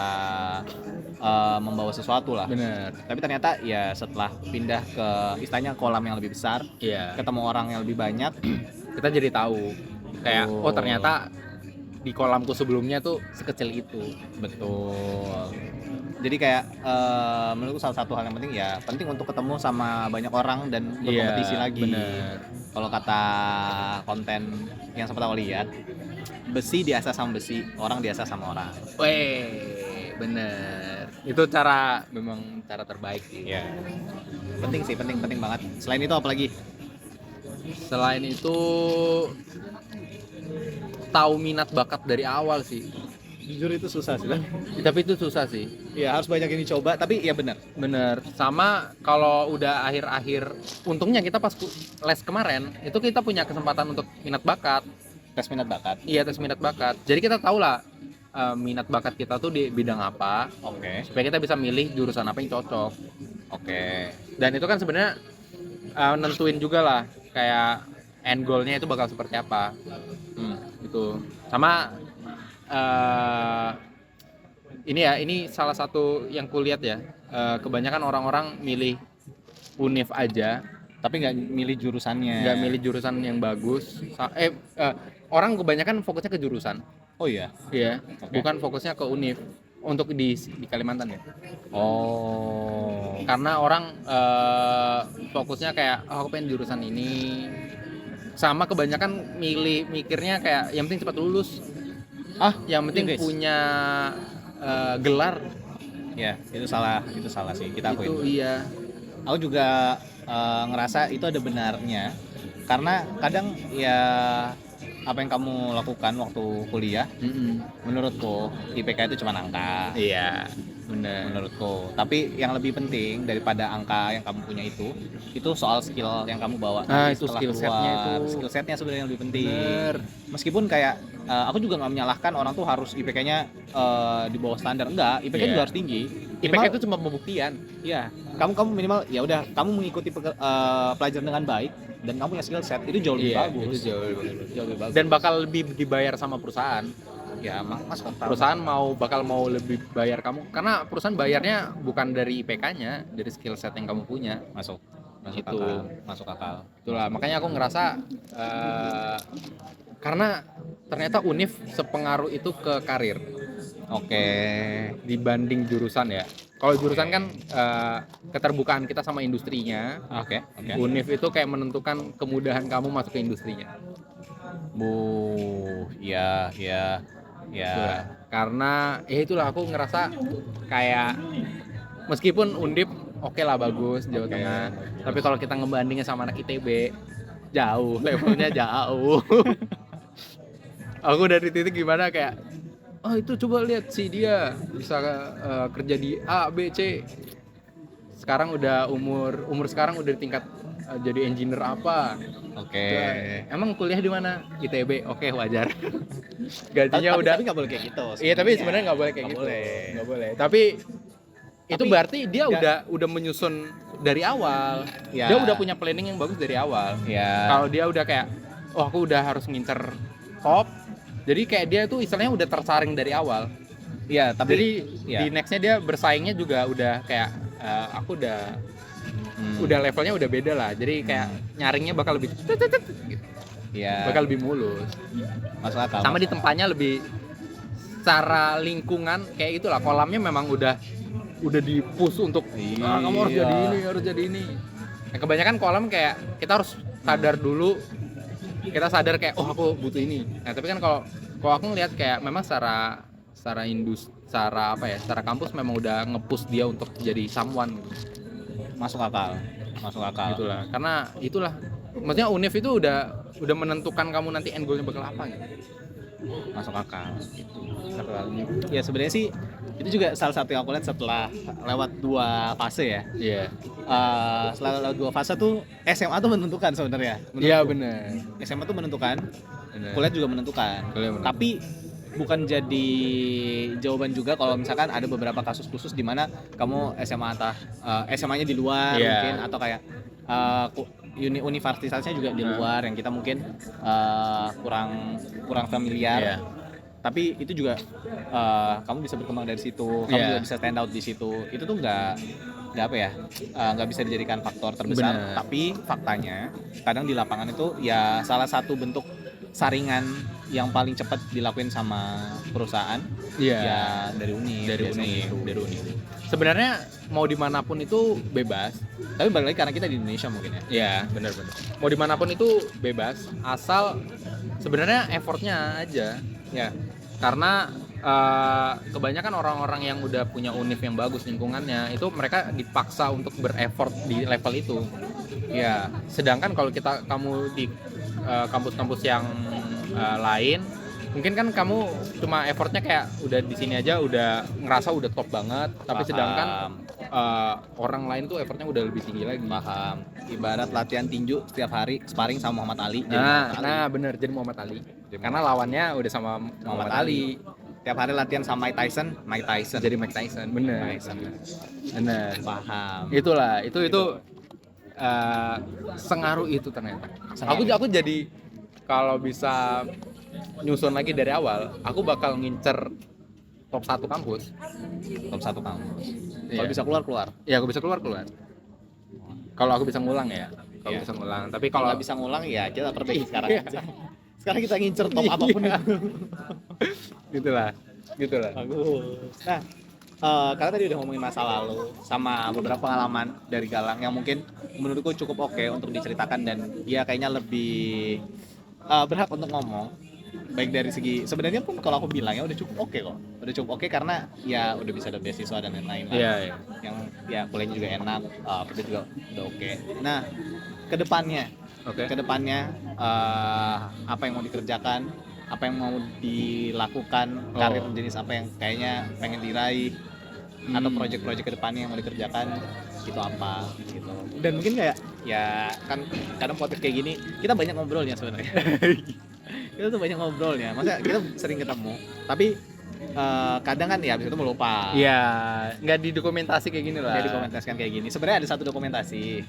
membawa sesuatu lah. Bener. Tapi ternyata ya setelah pindah ke istilahnya kolam yang lebih besar, Iya. ketemu orang yang lebih banyak, Kita jadi tahu kayak Oh. ternyata di kolamku sebelumnya tuh sekecil itu. betul. Jadi kayak menurutku salah satu hal yang penting ya penting untuk ketemu sama banyak orang dan berkompetisi lagi. Bener. Kalau kata konten yang sempat aku lihat, besi diasah sama besi, orang diasah sama orang. Weh, bener. Itu memang cara terbaik sih. Ya. Penting sih, penting banget. Selain itu apa lagi? Selain itu tahu minat bakat dari awal sih. Jujur itu susah sih. Tapi itu susah sih. Ya harus banyak yang dicoba, tapi ya benar. Bener. Sama kalau udah akhir-akhir, untungnya kita pas les kemarin itu kita punya kesempatan untuk minat bakat. Tes minat bakat. Iya, tes minat bakat. Jadi kita tahu lah minat bakat kita tuh di bidang apa, Oke. supaya kita bisa milih jurusan apa yang cocok. Oke. Dan itu kan sebenarnya nentuin juga lah kayak end goal-nya itu bakal seperti apa. Gitu. Sama ini salah satu yang kulihat ya, kebanyakan orang-orang milih univ aja, Tapi nggak milih jurusannya. nggak milih jurusan yang bagus. Orang kebanyakan fokusnya ke jurusan, Oh iya. ya, Oke. bukan fokusnya ke univ untuk di Kalimantan ya. Oh. Karena orang fokusnya kayak aku pengen jurusan ini, sama kebanyakan mikirnya kayak yang penting cepat lulus, yang penting Iya, guys. punya gelar. Ya, itu salah sih. Kita akuin. Itu iya. Aku juga ngerasa itu ada benarnya. Karena kadang ya apa yang kamu lakukan waktu kuliah, menurutku IPK itu cuma angka. Iya, benar. Menurutku. Tapi yang lebih penting daripada angka yang kamu punya itu soal skill yang kamu bawa. nanti Itu setelah skill setnya keluar. itu. Skill setnya sebenarnya yang lebih penting. Bener. Meskipun kayak aku juga nggak menyalahkan orang tuh harus IPK-nya di bawah standar. Enggak, IPK Iya. juga harus tinggi. IPK itu cuma pembuktian. Iya, kamu minimal ya udah kamu mengikuti pelajaran dengan baik dan kamu punya skill set itu jauh lebih bagus. Itu jauh lebih bagus. Dan bakal lebih dibayar sama perusahaan. ya masuk akal. Perusahaan bakal mau lebih bayar kamu karena perusahaan bayarnya bukan dari IPK-nya, dari skill set yang kamu punya. masuk Itu. masuk akal. Itulah makanya aku ngerasa karena ternyata univ sepengaruh itu ke karir Oke. dibanding jurusan ya. Kalau jurusan kan keterbukaan kita sama industrinya. Oke. Univ itu kayak menentukan kemudahan kamu masuk ke industrinya. Ya. Itulah. Karena ya itulah aku ngerasa kayak meskipun Undip oke lah bagus Jawa Oke. Tengah, tapi kalau kita ngebandingin sama anak ITB jauh, levelnya jauh. Aku dari titik gimana kayak itu coba lihat si dia bisa kerja di A, B, C. Sekarang udah umur sekarang udah di tingkat jadi engineer apa. Oke. Emang kuliah di mana? ITB. Oke, wajar. Gajinya udah. Tapi nggak boleh kayak gitu. Iya, tapi sebenarnya nggak boleh kayak Nggak gitu. boleh. Nggak boleh. Tapi itu berarti dia nggak- udah menyusun dari awal. Ya. Dia udah punya planning yang bagus dari awal. Ya. Kalau dia udah kayak, aku udah harus ngincer top. Jadi kayak dia tuh istilahnya udah tersaring dari awal. Ya, tapi Jadi ya. di nextnya dia bersaingnya juga udah kayak aku udah levelnya udah beda lah. Jadi kayak nyaringnya bakal lebih gitu. ya. Bakal lebih mulus. Masuk akal. Sama di tempatnya lebih secara lingkungan kayak itulah, kolamnya memang udah di-push untuk kamu harus Iya. jadi ini. Nah, kebanyakan kolam kayak kita harus sadar dulu, kita sadar kayak aku butuh ini. Nah, tapi kan kalau aku ngelihat kayak memang secara secara kampus memang udah nge-push dia untuk jadi someone gitu. Masuk akal. Gitulah. Karena itulah maksudnya univ itu udah menentukan kamu nanti end goal-nya bakal apa gitu. masuk akal gitu. Satu hal juga. Ya sebenarnya sih itu juga salah satu yang aku lihat setelah lewat 2 fase ya. Iya. Setelah lewat 2 fase tuh SMA tuh menentukan sebenarnya. Iya benar. SMA tuh menentukan, Benar. kuliah juga menentukan. Kuliah menentukan. Tapi bukan jadi jawaban juga kalau misalkan ada beberapa kasus khusus di mana kamu SMA-nya di luar Iya. mungkin, atau kayak universitasnya juga di luar yang kita mungkin kurang familiar. Iya. Tapi itu juga kamu bisa berkembang dari situ, kamu Iya. juga bisa stand out di situ. Itu tuh nggak apa ya, nggak bisa dijadikan faktor terbesar. Bener. Tapi faktanya kadang di lapangan itu ya salah satu bentuk saringan yang paling cepat dilakuin sama perusahaan. Iya. Ya dari Dari biasanya uni. gitu. Dari uni. Sebenarnya mau dimanapun itu bebas. Tapi balik lagi karena kita di Indonesia mungkin ya. Iya, benar-benar. Mau dimanapun itu bebas, asal sebenarnya effortnya aja. Ya. Karena kebanyakan orang-orang yang udah punya univ yang bagus lingkungannya itu mereka dipaksa untuk bereffort di level itu. Ya. Sedangkan kalau kamu di kampus-kampus yang lain, mungkin kan kamu cuma effortnya kayak udah di sini aja udah ngerasa udah top banget, tapi sedangkan orang lain tuh effortnya udah lebih tinggi lagi. Paham. Ibarat latihan tinju setiap hari sparring sama Muhammad Ali. Nah bener, jadi Muhammad Ali. Karena lawannya udah sama Muhammad Ali. Tiap hari latihan sama Mike Tyson. Jadi Mike Tyson. Bener. Bener. Paham. Itulah, itu sengaruh itu ternyata. Aku jadi kalau bisa nyusun lagi dari awal, aku bakal ngincer top 1 kampus. Top 1 kampus. Kalau Iya. bisa keluar. Ya aku bisa keluar. Kalau aku bisa ngulang ya. Kalau Iya. bisa ngulang. Tapi Kalau kalau nggak bisa ngulang ya kita perbaiki sekarang Iya. aja. Sekarang kita ngincer top apapun Iya. itu. gitulah. Bagus. Nah, karena tadi udah ngomongin masa lalu sama beberapa pengalaman dari Galang yang mungkin menurutku cukup oke untuk diceritakan dan dia kayaknya lebih berhak untuk ngomong. Baik dari segi sebenarnya pun kalau aku bilang ya udah cukup oke kok. Udah cukup oke karena ya udah bisa ada beasiswa dan lain-lain lah. Iya. Yang ya kuliahnya juga enak, itu juga udah oke. Nah, kedepannya Oke. apa yang mau dikerjakan, apa yang mau dilakukan, karir jenis apa yang kayaknya pengen diraih, atau proyek-proyek kedepannya yang mau dikerjakan itu apa gitu. Dan mungkin kayak ya kan kadang podcast kayak gini kita banyak ngobrolnya sebenarnya. Kita tuh banyak ngobrolnya, masa kita sering ketemu tapi kadang kan ya abis itu melupa. Iya, nggak didokumentasi kayak gini lah. Nggak dikomentasikan kayak gini. Sebenarnya ada satu dokumentasi.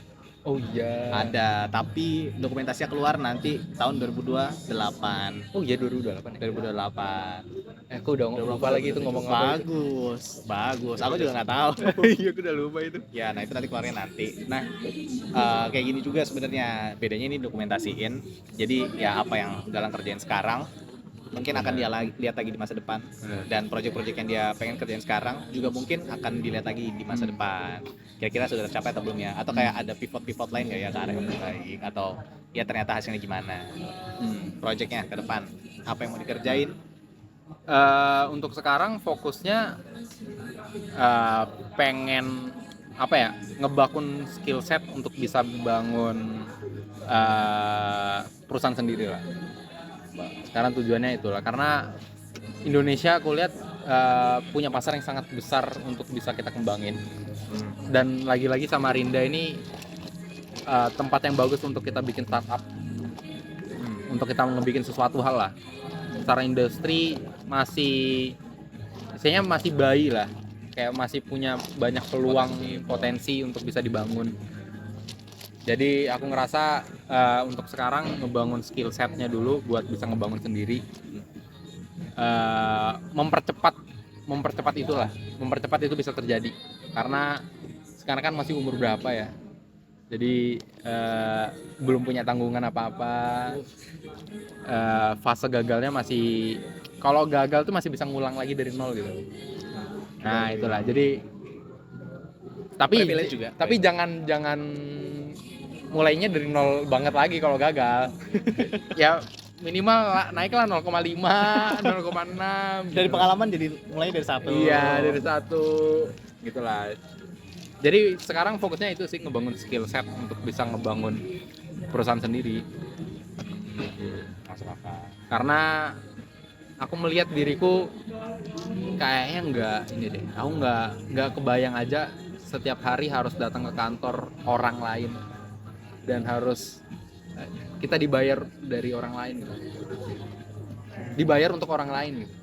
Oh iya. Ada, tapi dokumentasinya keluar nanti tahun 2028. Oh iya 2028 ya. 2028. Aku udah lupa lagi itu ngomong apa. Bagus. Aku juga nggak tahu. Iya, aku udah lupa itu. Ya, nah itu nanti keluarnya nanti. Nah, kayak gini juga sebenarnya. Bedanya ini dokumentasiin. Jadi ya apa yang Galang kerjain sekarang mungkin akan dia lihat lagi di masa depan. Dan proyek-proyek yang dia pengen kerjain sekarang juga mungkin akan dilihat lagi di masa depan. Kira-kira sudah tercapai atau belum ya? Atau kayak ada pivot-pivot lain nggak ya ke arah yang lebih baik? Atau ya ternyata hasilnya gimana? Proyeknya ke depan apa yang mau dikerjain? Untuk sekarang fokusnya pengen apa ya, ngebangun skill set untuk bisa bangun perusahaan sendiri lah. Sekarang tujuannya itulah, karena Indonesia aku lihat punya pasar yang sangat besar untuk bisa kita kembangin. Dan lagi-lagi Samarinda ini tempat yang bagus untuk kita bikin startup, untuk kita ngebikin sesuatu hal lah. Secara industri masih bayi lah, kayak masih punya banyak peluang potensi untuk bisa dibangun. Jadi aku ngerasa untuk sekarang ngebangun skill setnya dulu buat bisa ngebangun sendiri, mempercepat itu bisa terjadi karena sekarang kan masih umur berapa ya, jadi belum punya tanggungan apa-apa, fase gagalnya masih, kalau gagal tuh masih bisa ngulang lagi dari nol gitu. Nah itulah, jadi tapi jangan mulainya dari nol banget lagi kalau gagal. Ya minimal naiklah 0,5, 0,6 Dari gitu. pengalaman jadi mulai dari 1. Iya, dari 1 gitulah. Jadi sekarang fokusnya itu sih, ngebangun skill set untuk bisa ngebangun perusahaan sendiri. Masuk akal. Karena aku melihat diriku kayaknya nggak ini deh, aku nggak kebayang aja setiap hari harus datang ke kantor orang lain dan harus kita dibayar dari orang lain gitu, dibayar untuk orang lain gitu.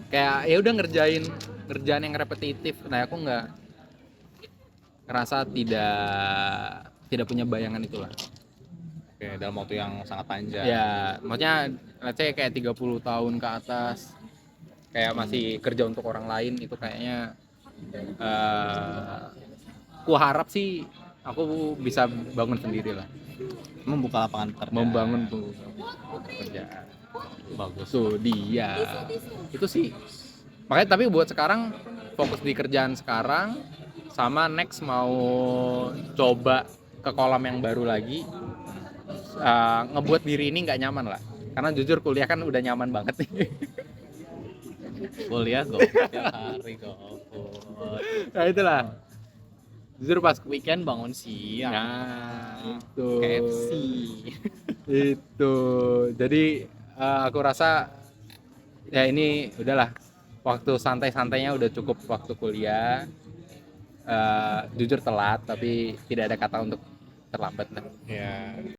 Kayak ya udah ngerjain kerjaan yang repetitif. Nah aku nggak ngerasa tidak punya bayangan itulah. Oke, dalam waktu yang sangat panjang. Ya maksudnya let's say kayak 30 tahun ke atas kayak masih kerja untuk orang lain, itu kayaknya aku harap sih aku bisa bangun sendiri lah, Membuka lapangan pekerjaan. membangun pekerjaan. Bagus. Tuh dia itu sih makanya, tapi buat sekarang fokus di kerjaan sekarang, sama next mau coba ke kolam yang baru lagi, ngebuat diri ini nggak nyaman lah, karena jujur kuliah kan udah nyaman banget nih. Kuliah gue tiap hari GoFood. Nah itulah, jujur pas Weekend bangun siang. nah itu KFC. itu jadi aku rasa ya ini udahlah, waktu santai-santainya udah cukup. Waktu kuliah jujur telat, tapi tidak ada kata untuk terlambat lah. Ya.